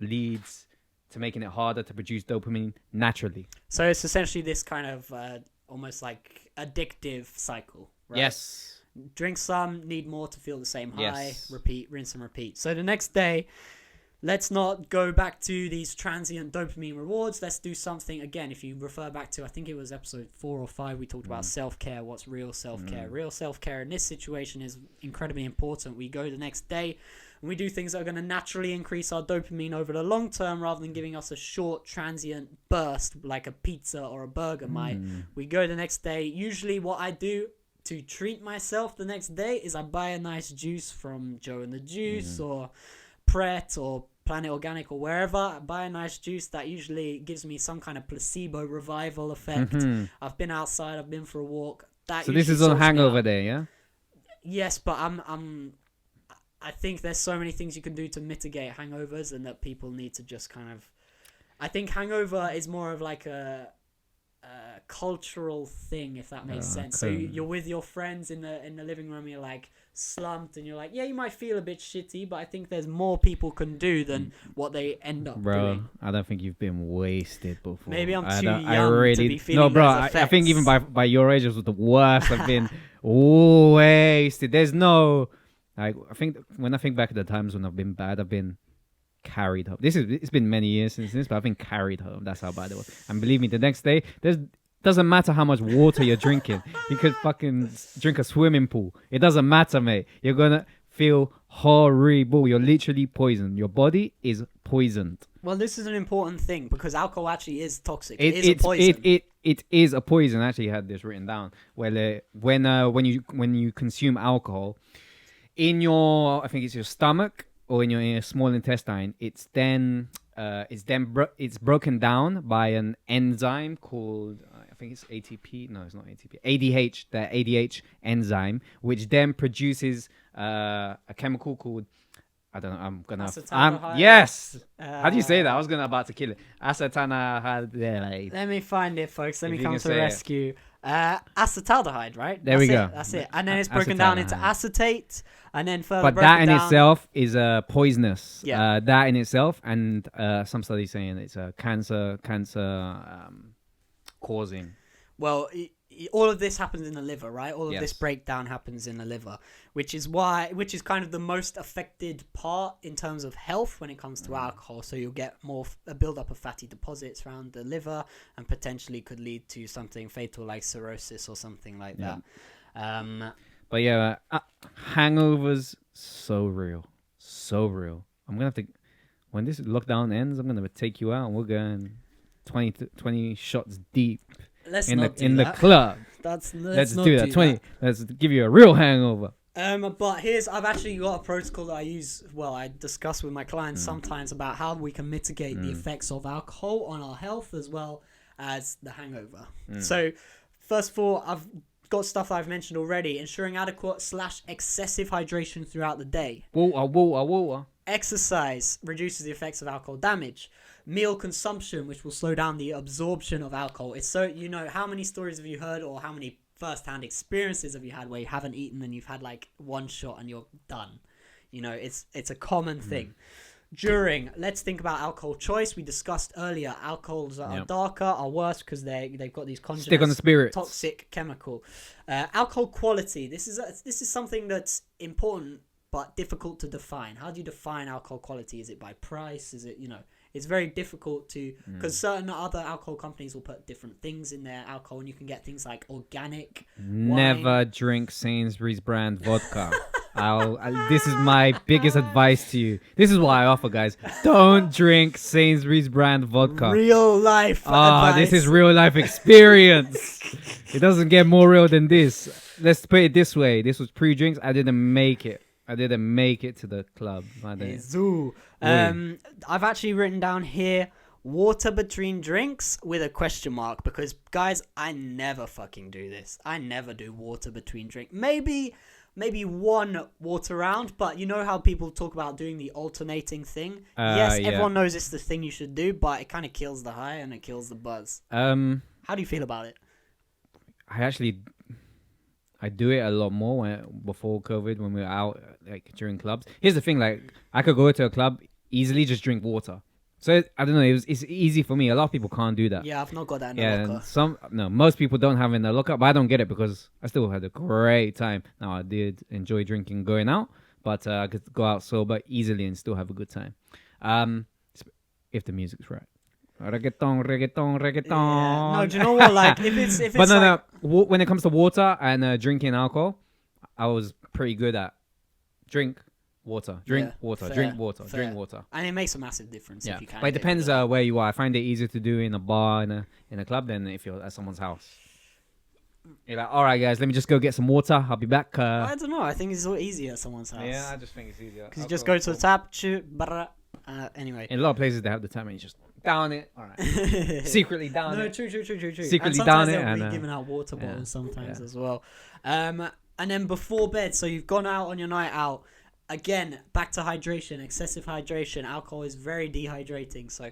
leads to making it harder to produce dopamine naturally. So it's essentially this kind of almost like addictive cycle, right? Yes. Drink some, need more to feel the same high. Repeat, rinse and repeat. So the next day, let's not go back to these transient dopamine rewards. Let's do something, again, if you refer back to, I think it was episode 4 or 5, we talked about self-care. What's real self-care? Real self-care in this situation is incredibly important. We go the next day, and we do things that are going to naturally increase our dopamine over the long term rather than giving us a short transient burst like a pizza or a burger might. We go the next day. Usually what I do to treat myself the next day is I buy a nice juice from Joe and the Juice or Pret or Planet Organic or wherever. I buy a nice juice that usually gives me some kind of placebo revival effect. I've been outside, I've been for a walk. So this is on hangover day, yeah? Yes, but I think there's so many things you can do to mitigate hangovers, and that people need to just kind of... I think hangover is more of like a cultural thing, if that makes sense. So you're with your friends in the living room, you're like slumped, and you're like, yeah, you might feel a bit shitty, but I think there's more people can do than what they end up doing. I don't think you've been wasted before. Maybe I'm too young to be feeling those effects. I think even by your age, it was the worst. I've been wasted. There's no... I think when I think back at the times when I've been bad, I've been carried home. It's been many years since this, but I've been carried home. That's how bad it was. And believe me, the next day, doesn't matter how much water you're drinking. You could fucking drink a swimming pool. It doesn't matter, mate. You're gonna feel horrible. You're literally poisoned. Your body is poisoned. Well, this is an important thing because alcohol actually is toxic. It is a poison. It is a poison. I actually had this written down. Well, when you consume alcohol, in your, I think it's your stomach or in your small intestine, it's broken down by an enzyme called, I think it's ATP. No, it's not ATP. ADH, the ADH enzyme, which then produces a chemical called, I don't know. I'm gonna. Yes. How do you say that? I was about to kill it. Acetaldehyde. Let me find it, folks. Let me come to the rescue. Acetaldehyde, right? There we go. That's it. And then it's broken down into acetate, and then further. But that in itself is poisonous. Yeah. That in itself, and some studies saying it's a cancer causing. Well, all of this happens in the liver, right? All of this breakdown happens in the liver, which is kind of the most affected part in terms of health when it comes to alcohol. So you'll get a buildup of fatty deposits around the liver, and potentially could lead to something fatal like cirrhosis or something like that. But yeah, hangovers, so real. I'm gonna have to, when this lockdown ends, I'm gonna take you out and we're going 20 shots deep. In the club. Let's do that. 20. Let's give you a real hangover. But I've actually got a protocol that I use. Well, I discuss with my clients sometimes about how we can mitigate the effects of alcohol on our health as well as the hangover. So, first of all, I've got stuff I've mentioned already. Ensuring adequate/excessive hydration throughout the day. Water. Exercise reduces the effects of alcohol damage. Meal consumption, which will slow down the absorption of alcohol. It's so, how many stories have you heard, or how many first-hand experiences have you had where you haven't eaten and you've had like one shot and you're done? It's a common thing. Let's think about alcohol choice. We discussed earlier, alcohols that are darker are worse because they've got these congeners, stick on the spirit, toxic chemical. Alcohol quality. This is something that's important but difficult to define. How do you define alcohol quality? Is it by price? Is it, it's very difficult to, because certain other alcohol companies will put different things in their alcohol, and you can get things like organic Never wine. Drink Sainsbury's brand vodka. This is my biggest advice to you. This is what I offer, guys. Don't drink Sainsbury's brand vodka. Real life advice. This is real life experience. It doesn't get more real than this. Let's put it this way. This was pre-drinks. I didn't make it to the club. I've actually written down here water between drinks with a question mark, because guys, I never fucking do this. I never do water between drinks. Maybe one water round, but you know how people talk about doing the alternating thing? Everyone knows it's the thing you should do, but it kind of kills the high and it kills the buzz. How do you feel about it? I do it a lot more before COVID when we were out, like during clubs. Here's the thing, like I could go to a club, easily just drink water. So I don't know, it's easy for me. A lot of people can't do that. Yeah, I've not got that in the locker. Most people don't have it in the locker, but I don't get it because I still had a great time. Now I did enjoy drinking going out, but I could go out sober easily and still have a good time. If the music's right. Reggaeton. Yeah. No, do you know what? Like, if it's but no. When it comes to water and drinking alcohol, I was pretty good at drink water. Drink Yeah, water. fair, Drink water. fair. Drink water. And it makes a massive difference Yeah, if you can. but it depends where you are. I find it easier to do in a bar in a club than if you're at someone's house. You're like, all right, guys, let me just go get some water. I'll be back. I don't know. I think it's easier at someone's house. Yeah, I just think it's easier. Because you just go to the tap, anyway. In a lot of places, they have the tap and you just down it. All right. Secretly down No, it. true. Secretly and down it. They'll And be giving out water bottles sometimes Yeah. as well. And then before bed, so you've gone out on your night out. Again, back to hydration. Excessive hydration. Alcohol is very dehydrating. So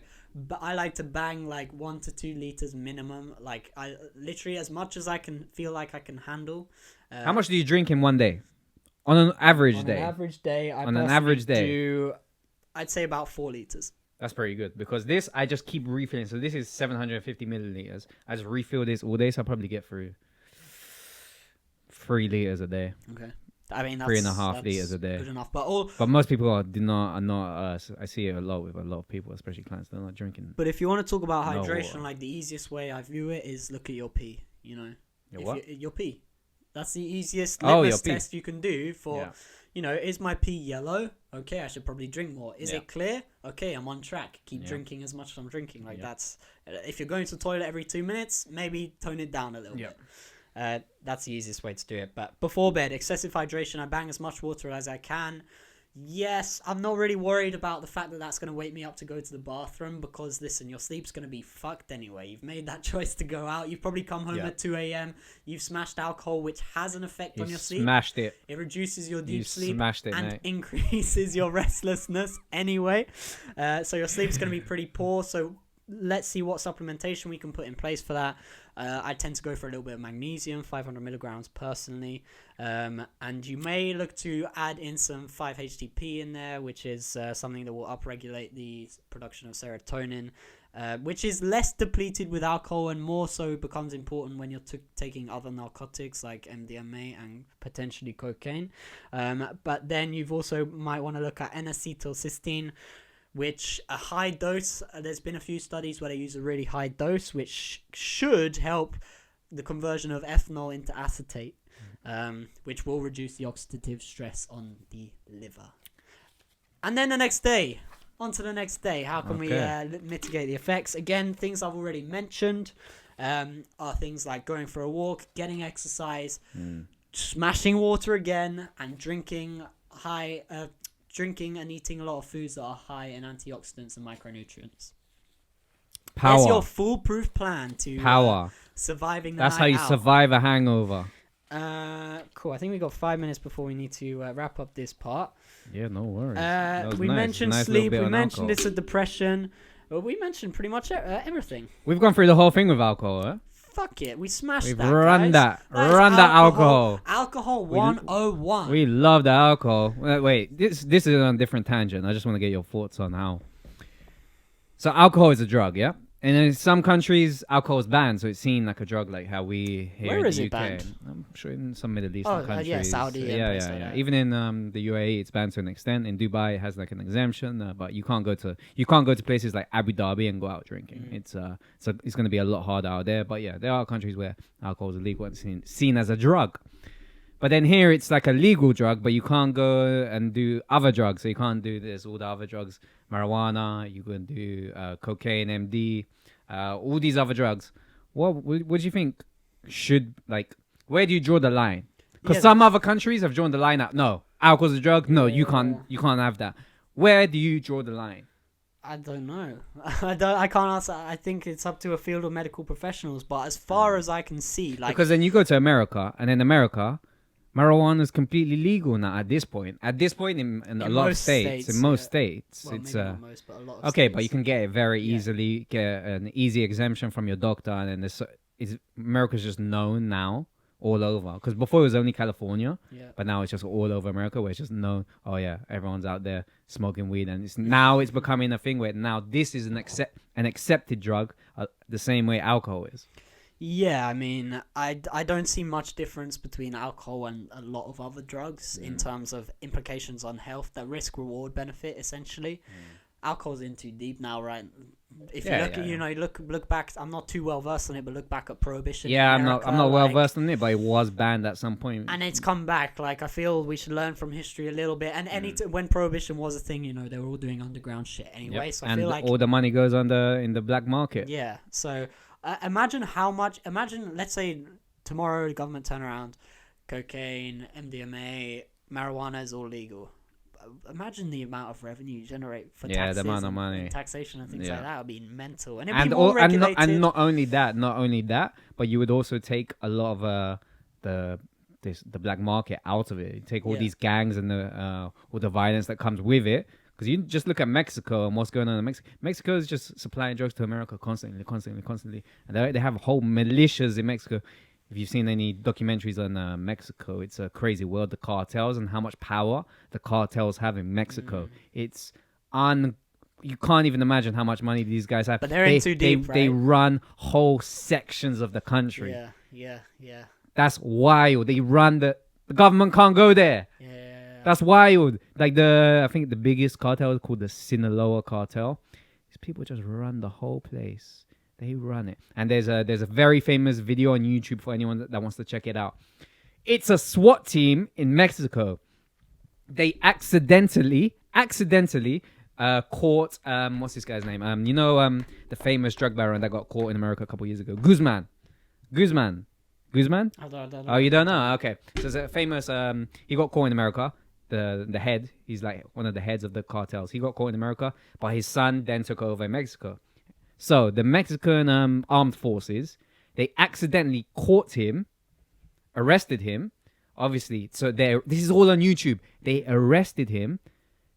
I like to bang like 1 to 2 liters minimum. Like I literally as much as I can feel like I can handle. How much do you drink in one day? On an average day? On an average day, On an average day. do, I'd say about 4 liters. That's pretty good because this I just keep refilling. So this is 750 milliliters. I just refill this all day, so I probably get through 3 liters a day. Okay. I mean, that's 3.5 liters a day. Good enough. But most people are not. I see it a lot with a lot of people, especially clients. They're not drinking. But if you want to talk about No hydration, water. like the easiest way I view it is look at your pee. You know, Your what? Your pee. That's the easiest Oh, litmus your pee. test you can do for. Yeah. You know, is my pee yellow? Okay, I should probably drink more. Is Yeah. it clear? Okay, I'm on track. Keep Yeah. drinking as much as I'm drinking. Like Yeah. that's. If you're going to the toilet every 2 minutes, maybe tone it down a little Yeah. bit. That's the easiest way to do it. But before bed, excessive hydration. I bang as much water as I can. Yes, I'm not really worried about the fact that that's going to wake me up to go to the bathroom because, listen, your sleep's going to be fucked anyway. You've made that choice to go out. You've probably come home at 2 a.m. You've smashed alcohol, which has an effect on your sleep. Smashed it. It reduces your deep You sleep smashed it, and mate. increases your restlessness anyway. So your sleep's going to be pretty poor. So let's see what supplementation we can put in place for that. I tend to go for a little bit of magnesium, 500 milligrams personally. And you may look to add in some 5-HTP in there, which is something that will upregulate the production of serotonin, which is less depleted with alcohol and more so becomes important when you're taking other narcotics like MDMA and potentially cocaine. But then you've also might want to look at N-acetylcysteine, which a high dose, there's been a few studies where they use a really high dose, which should help the conversion of ethanol into acetate, which will reduce the oxidative stress on the liver. And then the next day, on to the next day. How can we mitigate the effects? Again, things I've already mentioned are things like going for a walk, getting exercise, smashing water again, and drinking and eating a lot of foods that are high in antioxidants and micronutrients. Power. That's your foolproof plan to surviving the That's night how you out. survive a hangover. Cool. I think we got 5 minutes before we need to wrap up this part. Yeah, no worries. We mentioned sleep. We mentioned it's a depression. Well, we mentioned pretty much everything. We've gone through the whole thing with alcohol, huh? Fuck it. We smashed We've that, run guys. that. Run that alcohol. Alcohol 101. We love the alcohol. Wait, this is on a different tangent. I just want to get your thoughts on how. So alcohol is a drug, yeah? And in some countries, alcohol is banned, so it's seen like a drug, like how we here Where in is the it UK. banned? I'm sure in some Middle Eastern countries. Yeah, Saudi. Yeah. Even in the UAE, it's banned to an extent. In Dubai, it has like an exemption, but you can't go to places like Abu Dhabi and go out drinking. It's going to be a lot harder out there. But yeah, there are countries where alcohol is illegal and seen as a drug. But then here it's like a legal drug, but you can't go and do other drugs. So you can't do all the other drugs, marijuana. You can do cocaine, MD. All these other drugs. What do you think should, like, where do you draw the line? Because some other countries have drawn the line out. No, alcohol's a drug. No, you can't have that. Where do you draw the line? I don't know. I can't answer. I think it's up to a field of medical professionals. But as far as I can see, like, because then you go to America, and in America, marijuana is completely legal now at this point. In a lot of states. In most states. Well, it's maybe not most, but a lot of okay, states. but you can get it very easily, get an easy exemption from your doctor, and then America's just known now all over. Because before it was only California, but now it's just all over America, where it's just known. Oh yeah, everyone's out there smoking weed, and it's becoming a thing where now this is an accepted drug, the same way alcohol is. Yeah, I mean, I don't see much difference between alcohol and a lot of other drugs in terms of implications on health, that risk-reward benefit, essentially. Alcohol's in too deep now, right? if you look at, you know, look back. I'm not too well versed on it, but look back at Prohibition. Yeah, in America, I'm not well versed on it, but it was banned at some point. And it's come back. Like, I feel we should learn from history a little bit. And when Prohibition was a thing, you know, they were all doing underground shit anyway. Yep. So I feel like all the money goes in the black market. Yeah. So imagine how much. Imagine, let's say tomorrow the government turn around, cocaine, MDMA, marijuana is all legal. Imagine the amount of revenue you generate for taxes, the amount of money, and taxation and things like that would be mental, and not only that, but you would also take a lot of the black market out of it. You take all these gangs and all the violence that comes with it. Because you just look at Mexico and what's going on in Mexico. Mexico is just supplying drugs to America constantly, and they have whole militias in Mexico. If you've seen any documentaries on Mexico, it's a crazy world, the cartels and how much power the cartels have in Mexico. It's you can't even imagine how much money these guys have. But they're in too deep, right? They run whole sections of the country. Yeah. That's wild. They run the government can't go there. Yeah. That's wild. Like I think the biggest cartel is called the Sinaloa cartel. These people just run the whole place. They run it. And there's a very famous video on YouTube for anyone that wants to check it out. It's a SWAT team in Mexico. They accidentally caught what's this guy's name? The famous drug baron that got caught in America a couple years ago. Guzman. I don't know. Oh, you don't know? Okay. So it's a famous he got caught in America. The head, he's like one of the heads of the cartels. He got caught in America, but his son then took over in Mexico. So the Mexican armed forces, they accidentally caught him, arrested him. Obviously, so this is all on YouTube. They arrested him.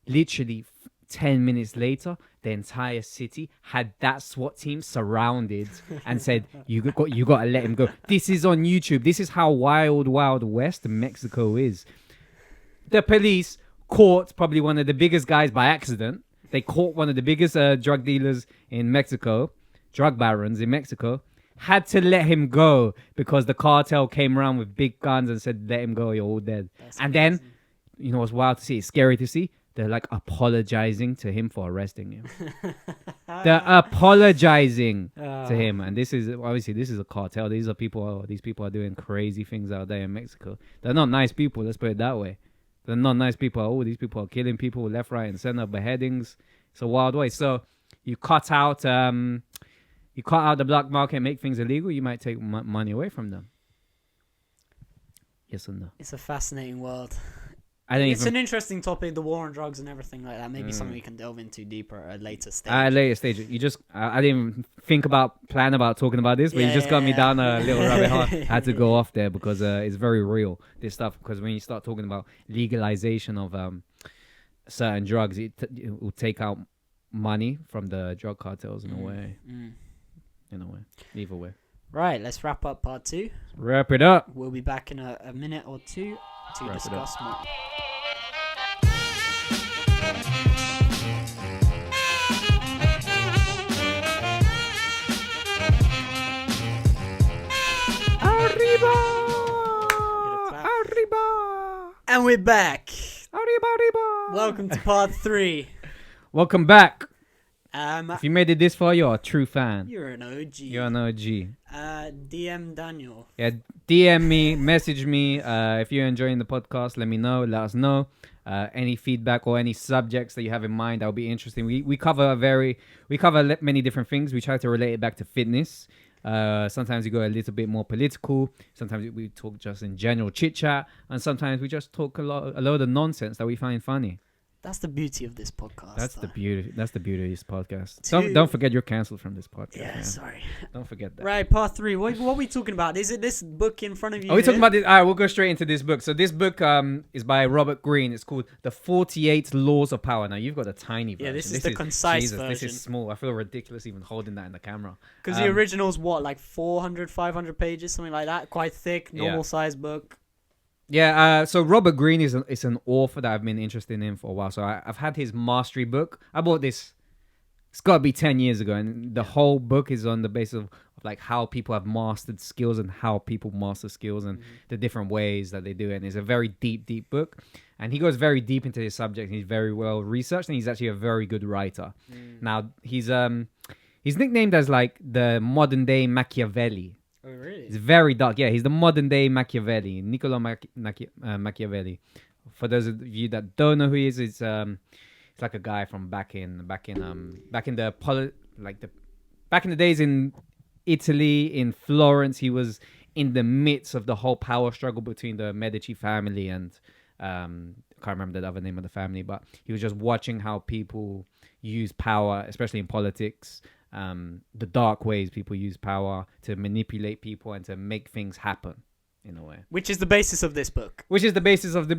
Literally 10 minutes later, the entire city had that SWAT team surrounded and said, "You got to let him go." This is on YouTube. This is how wild West Mexico is. The police caught probably one of the biggest guys by accident. They caught one of the biggest drug dealers in Mexico, drug barons in Mexico, had to let him go because the cartel came around with big guns and said, "Let him go, you're all dead." And then, you know what's wild to see? It's scary to see. They're like apologizing to him for arresting him. They're apologizing to him. And this is a cartel. These people are doing crazy things out there in Mexico. They're not nice people, let's put it that way. They're not nice people. Oh, these people are killing people left, right, and center, beheadings. It's a wild way. So you cut out the black market, make things illegal. You might take money away from them. Yes or no? It's a fascinating world. It's an interesting topic, the war on drugs and everything like that. Maybe something we can delve into deeper at a later stage. At a later stage. I didn't even plan about talking about this, but you just got me down a little rabbit hole. I had to go off there because it's very real, this stuff. Because when you start talking about legalization of certain drugs, it will take out money from the drug cartels in a way. In a way. Either way. Right, let's wrap up part 2. Wrap it up. We'll be back in a minute or two to discuss more. Arriba! And we're back. Arriba! Welcome to part 3. Welcome back. If you made it this far, you're a true fan. You're an OG. You're an OG. DM Daniel. Yeah, DM me, message me. If you're enjoying the podcast, let me know. Let us know. Any feedback or any subjects that you have in mind that would be interesting. We cover many different things. We try to relate it back to fitness. Sometimes we go a little bit more political. Sometimes we talk just in general chit chat, and sometimes we just talk a load of nonsense that we find funny. That's the beauty of this podcast. That's the beauty of this podcast. Don't forget you're cancelled from this podcast. Yeah, man. Sorry. Don't forget that. Right, part 3. What are we talking about? Is it this book in front of you? Are we talking about this? All right, we'll go straight into this book. So this book is by Robert Greene. It's called The 48 Laws of Power. Now, you've got a tiny version. Yeah, this is the concise version. This is small. I feel ridiculous even holding that in the camera. Because the original's like 400, 500 pages, something like that. Quite thick, normal size book. Yeah, so Robert Greene is an author that I've been interested in for a while. So I've had his mastery book. I bought this, it's got to be 10 years ago. And the whole book is on the basis of like how people have mastered skills and how people master skills and the different ways that they do it. And it's a very deep, deep book. And he goes very deep into this subject. He's very well researched and he's actually a very good writer. Now, He's nicknamed as like the modern day Machiavelli. Oh, really? It's very dark. Yeah, he's the modern day Machiavelli, Machiavelli. For those of you that don't know who he is, it's like a guy from back in the days in Italy, in Florence. He was in the midst of the whole power struggle between the Medici family and I can't remember the other name of the family, but he was just watching how people use power, especially in politics. The dark ways people use power to manipulate people and to make things happen in a way. Which is the basis of this book. Which is the basis of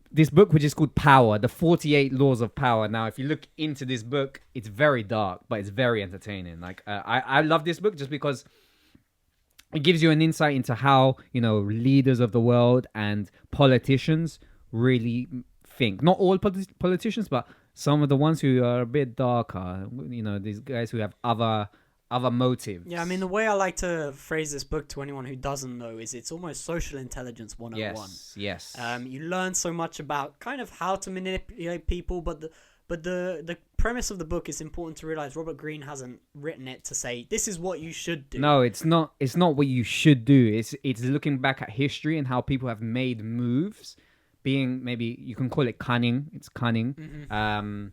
this book, which is called Power, the 48 Laws of Power. Now, if you look into this book, it's very dark, but it's very entertaining. Like, I love this book just because it gives you an insight into how, leaders of the world and politicians really think. Not all politicians, but some of the ones who are a bit darker, these guys who have other motives. Yeah, I mean, the way I like to phrase this book to anyone who doesn't know is it's almost social intelligence 101. Yes. You learn so much about kind of how to manipulate people, but the premise of the book is important to realize. Robert Greene hasn't written it to say this is what you should do. No, it's not what you should do. It's looking back at history and how people have made moves, being, maybe you can call it cunning. It's cunning. Mm-hmm.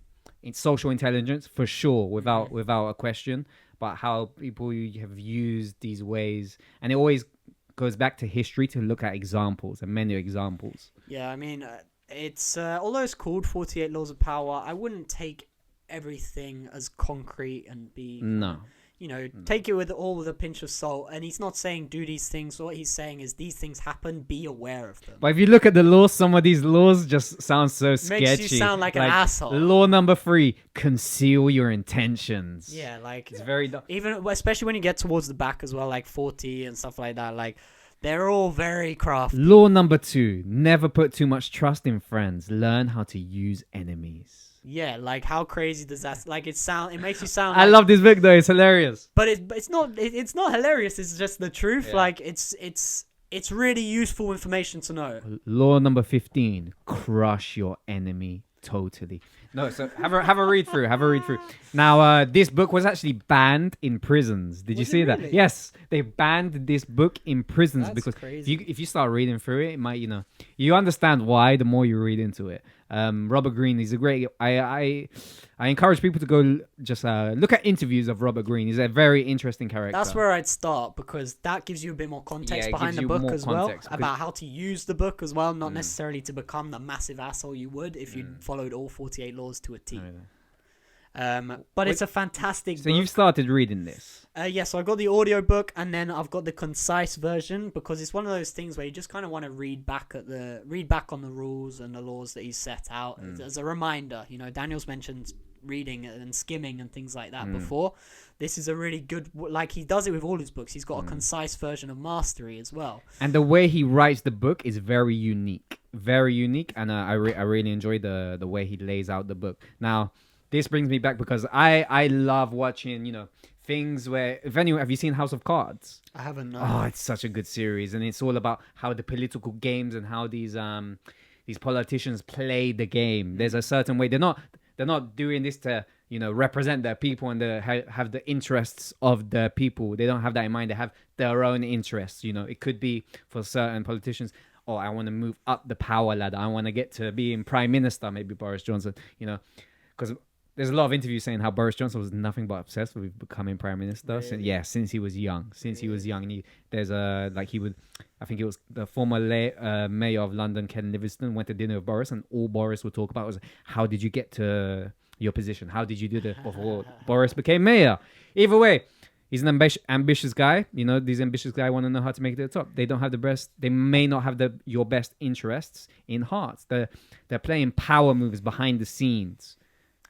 It's social intelligence for sure, without a question. But how people have used these ways, and it always goes back to history to look at examples and many examples. Yeah, I mean, it's although it's called 48 Laws of Power, I wouldn't take everything as concrete and be take it with a pinch of salt. And he's not saying do these things. What he's saying is these things happen, be aware of them. But if you look at the laws, some of these laws just sound so sketchy. Makes you sound like an asshole. Law number 3, conceal your intentions. Yeah, like it's very even especially when you get towards the back as well, like 40 and stuff like that. Like they're all very crafty. Law number 2, never put too much trust in friends. Learn how to use enemies. Yeah, like how crazy does that? Like it makes you sound. I love this book though; it's hilarious. But it's not hilarious. It's just the truth. Yeah. Like it's really useful information to know. Law number 15: crush your enemy totally. No, so have a read through. Have a read through. Now, this book was actually banned in prisons. Did you see that? Really? Yes, they banned this book in prisons. That's because crazy. if you start reading through it, it might you understand why the more you read into it. Robert Greene is a great. I encourage people to go just look at interviews of Robert Greene. He's a very interesting character. That's where I'd start, because that gives you a bit more context behind the book as well, about how to use the book as well, not necessarily to become the massive asshole you would if you followed all 48 laws to a T. But it's a fantastic book. So you've started reading this? Yeah, so I've got the audio book, and then I've got the concise version, because it's one of those things where you just kind of want to read back on the rules and the laws that he's set out as a reminder. Daniel's mentioned reading and skimming and things like that before. This is a really good, like he does it with all his books. He's got a concise version of mastery as well. And the way he writes the book is very unique, and I really enjoy the way he lays out the book. Now, this brings me back because I love watching, things where, have you seen House of Cards? I haven't, no. Oh, it's such a good series, and it's all about how the political games and how these politicians play the game. There's a certain way. They're not doing this to, represent their people and have the interests of the people. They don't have that in mind. They have their own interests. It could be for certain politicians, oh, I want to move up the power ladder. I want to get to being prime minister, maybe Boris Johnson, because there's a lot of interviews saying how Boris Johnson was nothing but obsessed with becoming prime minister. Really? Since he was young. He was young. And I think it was the former mayor of London, Ken Livingstone, went to dinner with Boris, and all Boris would talk about was, how did you get to your position? How did you do that before Boris became mayor? Either way, he's an ambitious guy. These ambitious guys want to know how to make it to the top. They don't have the best. They may not have your best interests in heart. They're playing power moves behind the scenes.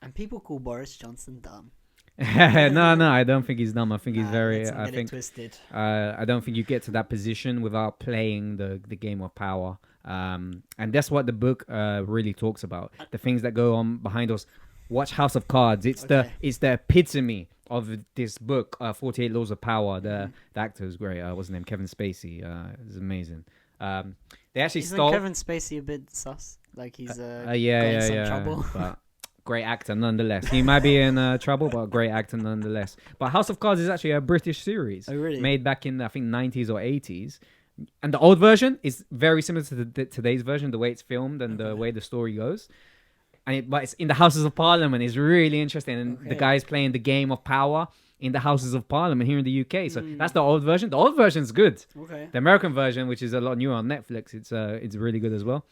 And people call Boris Johnson dumb. No, I don't think he's dumb. I think he's very. I think twisted. I don't think you get to that position without playing the game of power. And that's what the book really talks about. The things that go on behind us. Watch House of Cards. It's the epitome of this book, 48 Laws of Power. The actor is great. What's his name? Kevin Spacey. It's amazing. They actually Isn't Kevin Spacey a bit sus? Like he's got in some trouble. But great actor nonetheless. He might be in trouble, but a great actor nonetheless. But House of Cards is actually a British series. Oh, really? Made back in, I think, 90s or 80s. And the old version is very similar to today's version, the way it's filmed and the way the story goes. But it's in the Houses of Parliament. It's really interesting. And the guy's playing the game of power in the Houses of Parliament here in the UK. So that's the old version. The old version's good. Okay. The American version, which is a lot newer on Netflix, it's really good as well.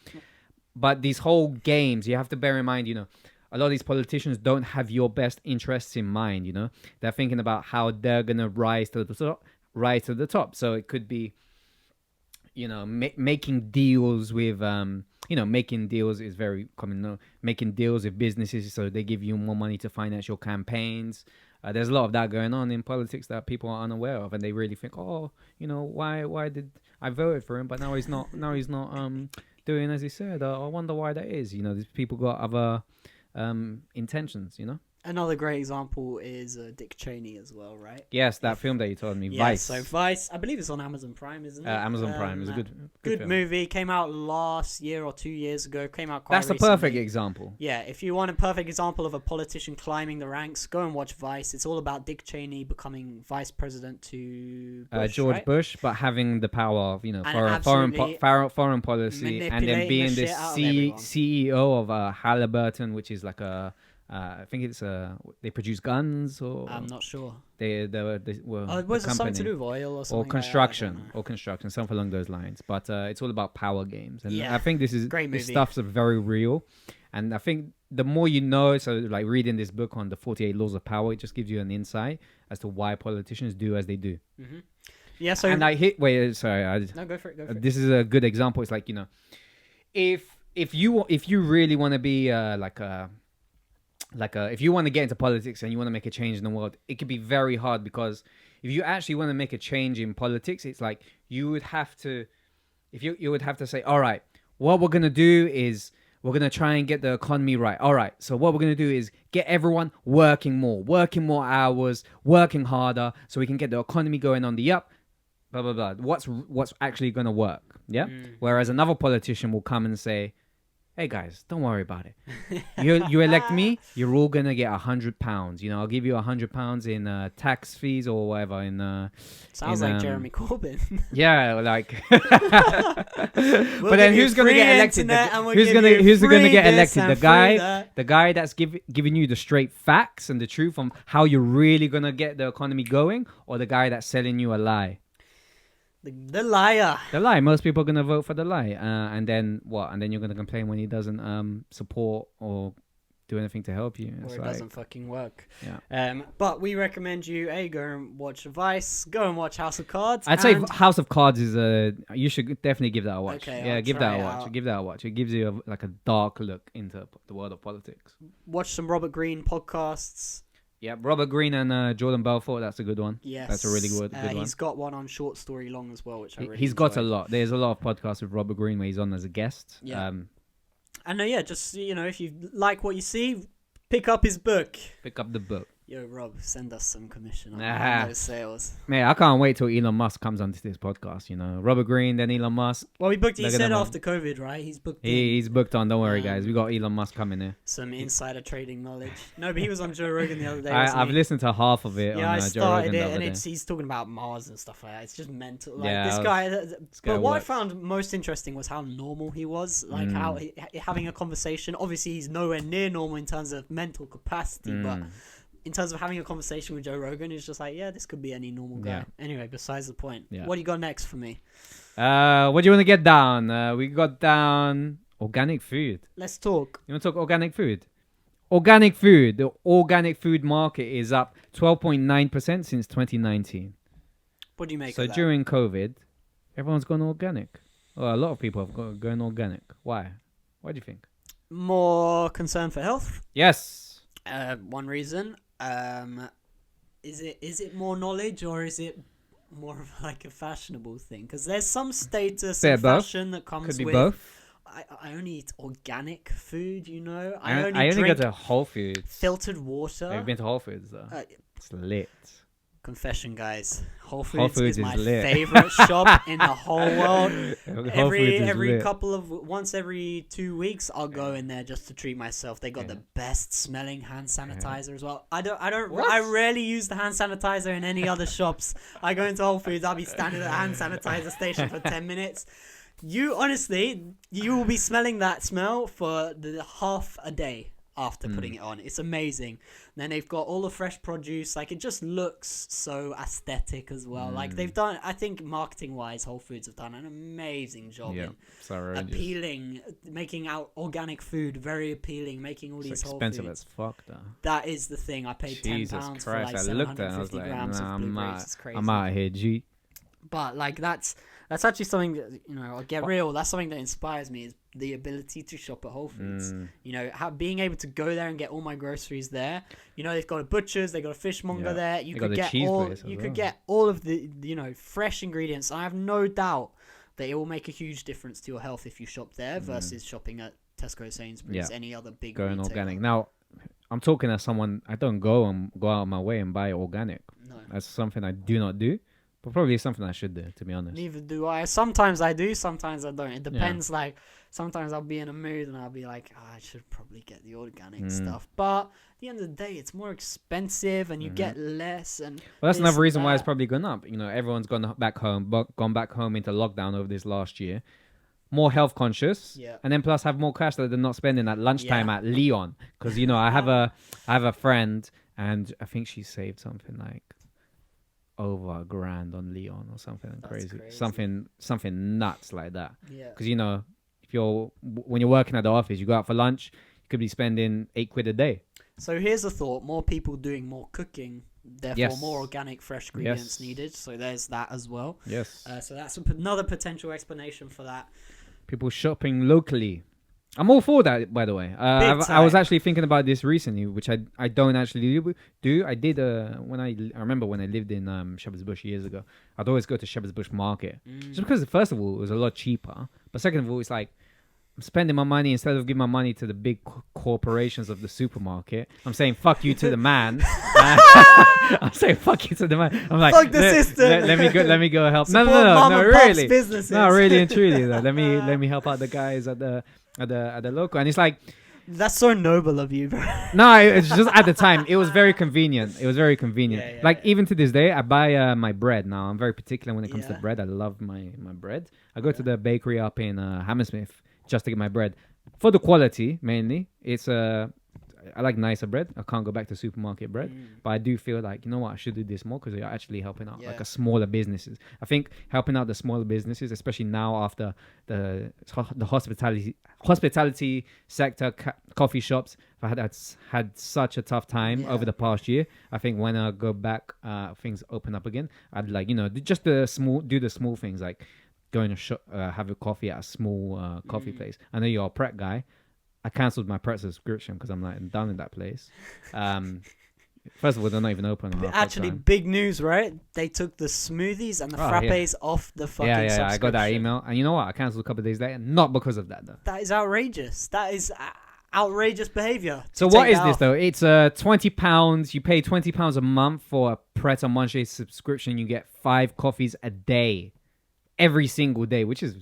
But these whole games, you have to bear in mind, you know, a lot of these politicians don't have your best interests in mind, you know. They're thinking about how they're going to rise to the top. So it could be, you know, making deals with, you know, making deals is very common. No? Making deals with businesses so they give you more money to finance your campaigns. There's a lot of that going on in politics that people are unaware of, and they really think, oh, you know, why did I voted for him, but now he's not doing as he said. I wonder why that is. You know, these people got other intentions, you know. Another great example is Dick Cheney as well, right? Yes, that film that you told me, Yeah, Vice. so Vice, I believe it's on Amazon Prime, isn't it? Amazon Prime is a good film. movie. Came out last year or 2 years ago. Came out quite That's the recently. perfect example. Yeah, if you want a perfect example of a politician climbing the ranks, go and watch Vice. It's all about Dick Cheney becoming vice president to Bush, George right? Bush, but having the power of, you know, And foreign policy, and then manipulating being the the shit out of everyone. CEO of Halliburton, which is like a. I think it's they produce guns, or I'm not sure. They were Was it something to do with oil or something? or construction, something along those lines. But it's all about power games, and I think this stuff's very real. And I think the more you know, so like reading this book on the 48 Laws of Power, it just gives you an insight as to why politicians do as they do. Mm-hmm. Yeah. So and I hit. Wait, sorry. No, go for it. This is a good example. It's like, you know, if you really want to be if you want to get into politics and you want to make a change in the world, it could be very hard, because if you actually want to make a change in politics, it's like you would have to say, all right, what we're going to do is we're going to try and get the economy right. All right, so what we're going to do is get everyone working more hours, working harder, so we can get the economy going on the up, blah, blah, blah. What's actually going to work, yeah? Whereas another politician will come and say, hey guys, don't worry about it. You elect me, you're all gonna get £100. You know, I'll give you £100 in tax fees or whatever. Sounds like Jeremy Corbyn. Yeah, like. But then who's gonna get elected? Who's gonna get elected? The guy that's giving you the straight facts and the truth on how you're really gonna get the economy going, or the guy that's selling you a lie? The liar. The lie. Most people are going to vote for the lie. And then what? And then you're going to complain when he doesn't support or do anything to help you. Or it doesn't fucking work. Yeah. But we recommend you, go and watch Vice. Go and watch House of Cards. I'd say House of Cards is you should definitely give that a watch. Okay, yeah, give that a watch. Out. Give that a watch. It gives you a dark look into the world of politics. Watch some Robert Greene podcasts. Yeah, Robert Greene and Jordan Belfort. That's a good one. Yes, that's a really good one. He's got one on Short Story Long as well, which I really He's got enjoyed. a lot. There's a lot of podcasts with Robert Greene where he's on as a guest. Yeah. And just if you like what you see, pick up his book. Pick up the book. Yo, Rob, send us some commission on those sales. Man, I can't wait till Elon Musk comes onto this podcast. You know, Robert Greene, then Elon Musk. Well, he said after COVID, right? He's booked. He's booked on. Don't worry, guys. We got Elon Musk coming here. Some insider trading knowledge. No, but he was on Joe Rogan the other day. I've listened to half of it. Yeah, on, I started Joe Rogan it, and he's talking about Mars and stuff like that. It's just mental. Like Yeah, this guy. But what I works. found most interesting was how normal he was. Like how having a conversation. Obviously, he's nowhere near normal in terms of mental capacity, but in terms of having a conversation with Joe Rogan, it's just like, this could be any normal guy. Yeah. Anyway, besides the point. Yeah. What do you got next for me? What do you want to get down? We got down organic food. Let's talk. You want to talk organic food? Organic food. The organic food market is up 12.9% since 2019. What do you make So of that? during COVID, everyone's gone organic. Well, a lot of people have gone organic. Why? Why do you think? More concern for health? Yes. One reason. Is it more knowledge, or is it more of like a fashionable thing? Because there's some status and fashion that comes Could be with. both. I only eat organic food, I only drink go to Whole Foods. filtered water. Have you been to Whole Foods though? It's lit. confession, guys. Whole Whole Foods Foods is my is lit. favorite shop in the whole world. Whole Foods is lit. Once every 2 weeks, I'll go in there just to treat myself. They got the best smelling hand sanitizer as well. I rarely use the hand sanitizer in any other shops. I go into Whole Foods, I'll be standing at the hand sanitizer station for 10 minutes. You will be smelling that smell for the half a day after putting it on. It's amazing. Then they've got all the fresh produce. Like, it just looks so aesthetic as well. Like, they've done, I think marketing wise, Whole Foods have done an amazing job in appealing, making out organic food very appealing, making all these Whole Foods. Expensive as fuck though. That is the thing. I paid £10 for like 750 grams of blueberries. It's crazy. I'm out here, G. But like that's actually something that, you know, I'll get real. That's something that inspires me, is the ability to shop at Whole Foods. You know, being able to go there and get all my groceries there. You know, they've got a butcher's, they've got a fishmonger there. You could get all of the, you know, fresh ingredients. I have no doubt that it will make a huge difference to your health if you shop there versus shopping at Tesco, Sainsbury's, any other big going retailer. organic. Now, I'm talking as someone, I don't go out of my way and buy organic. No. That's something I do not do. But probably something I should do, to be honest. Neither do I. Sometimes I do, sometimes I don't. It depends. Like, sometimes I'll be in a mood and I'll be like, I should probably get the organic stuff. But at the end of the day, it's more expensive and you get less. And well, that's another reason why it's probably gone up. You know, everyone's gone back home into lockdown over this last year. More health conscious, and then plus have more cash that they're not spending at lunchtime at Leon. Because, you know, I have a friend, and I think she saved something like over $1,000 on Leon or something crazy. Something nuts like that. Because, you know, when you're working at the office, you go out for lunch, you could be spending £8 a day. So here's a thought: more people doing more cooking, therefore more organic, fresh ingredients needed. So there's that as well. So that's another potential explanation for that. People shopping locally. I'm all for that, by the way. I was actually thinking about this recently, which I don't actually do. I did I remember when I lived in Shepherd's Bush years ago. I'd always go to Shepherd's Bush Market just because, first of all, it was a lot cheaper, but second of all, it's like I'm spending my money instead of giving my money to the big corporations of the supermarket. I'm saying fuck you to the man. I'm saying fuck you to the man. I'm like, fuck the system. Let me go help. Support No, really. Businesses. No, really and truly though. Let me help out the guys at the local. And it's like, that's so noble of you, bro. No, it's just at the time it was very convenient. Even to this day, I buy my bread now. I'm very particular when it comes to bread. I love my bread. I go to the bakery up in Hammersmith just to get my bread for the quality mainly. It's I like nicer bread. I can't go back to supermarket bread, but I do feel like, you know what, I should do this more because you're actually helping out like a smaller businesses. I think helping out the smaller businesses, especially now after the hospitality sector, coffee shops, I had such a tough time over the past year. I think when I go back, things open up again. I'd like, you know, just do the small things like going to have a coffee at a small coffee place. I know you're a Pret guy. I cancelled my Pret subscription because I'm like, I'm done in that place. First of all, they're not even open. Actually, big news, right? They took the smoothies and the frappes off the fucking subscription. I got that email. And you know what? I cancelled a couple of days later. Not because of that, though. That is outrageous. That is outrageous behaviour. So what is this, though? It's £20. You pay £20 a month for a Pret a Manger subscription. You get 5 coffees a day. Every single day, which is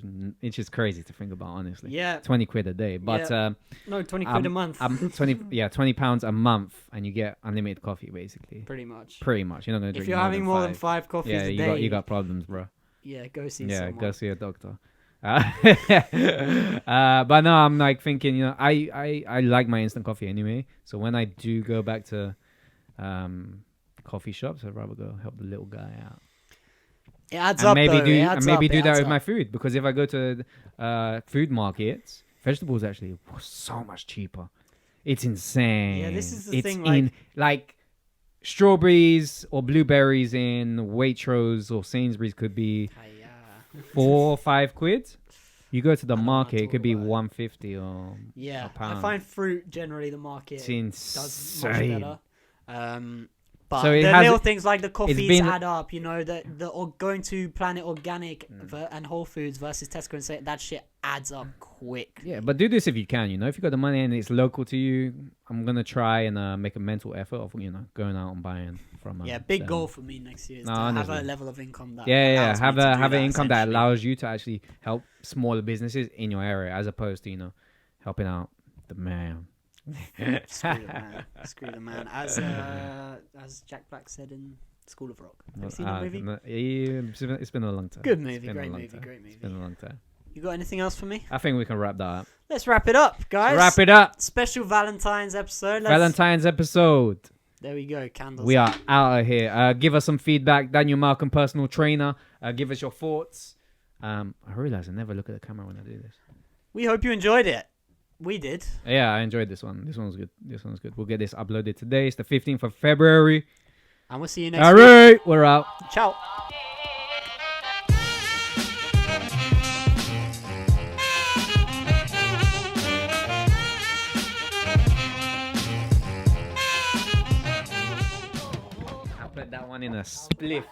crazy to think about, honestly. Yeah, £20 a day, but no, £20 a month. £20 a month, and you get unlimited coffee, basically. Pretty much. You're not gonna drink. If you're having more than 5 coffees a day, you got problems, bro. Yeah, go see someone. Go see a doctor. But no, I'm like thinking, you know, I like my instant coffee anyway. So when I do go back to coffee shops, I'd rather go help the little guy out. It adds up, though. Maybe do that with my food, because if I go to food markets, vegetables actually are so much cheaper. It's insane. Yeah, this is the thing. Like strawberries or blueberries in Waitrose or Sainsbury's could be 4 or 5 quid. You go to the market, it could be 150 or a pound. I find fruit generally the market does much better. But So it the has- little things like the coffees been- add up, you know, going to Planet Organic and Whole Foods versus Tesco and say that shit adds up quick. Yeah, but do this if you can. If you got the money and it's local to you, I'm gonna try and make a mental effort of going out and buying from. Big them. goal for me next year is No, to have honestly. a level of income that Yeah, allows me have to do an that, income that essentially. allows you to actually help smaller businesses in your area, as opposed to helping out the man. Screw the man. Screw the man. As Jack Black said in School of Rock. Have you seen that movie? No, yeah, it's been a long time. Good It's movie, been a great long movie, time. great It's movie. been a long time. You got anything else for me? I think we can wrap that up. Let's wrap it up, guys. Wrap it up. Special Valentine's episode. Valentine's episode. There we go. Candles. We are out of here. Give us some feedback. Daniel Malcolm, personal trainer. Give us your thoughts. I realize I never look at the camera when I do this. We hope you enjoyed it. We did. Yeah, I enjoyed this one. This one was good. We'll get this uploaded today. It's the 15th of February. And we'll see you next All week. right, we're out. Ciao. I put that one in a spliff.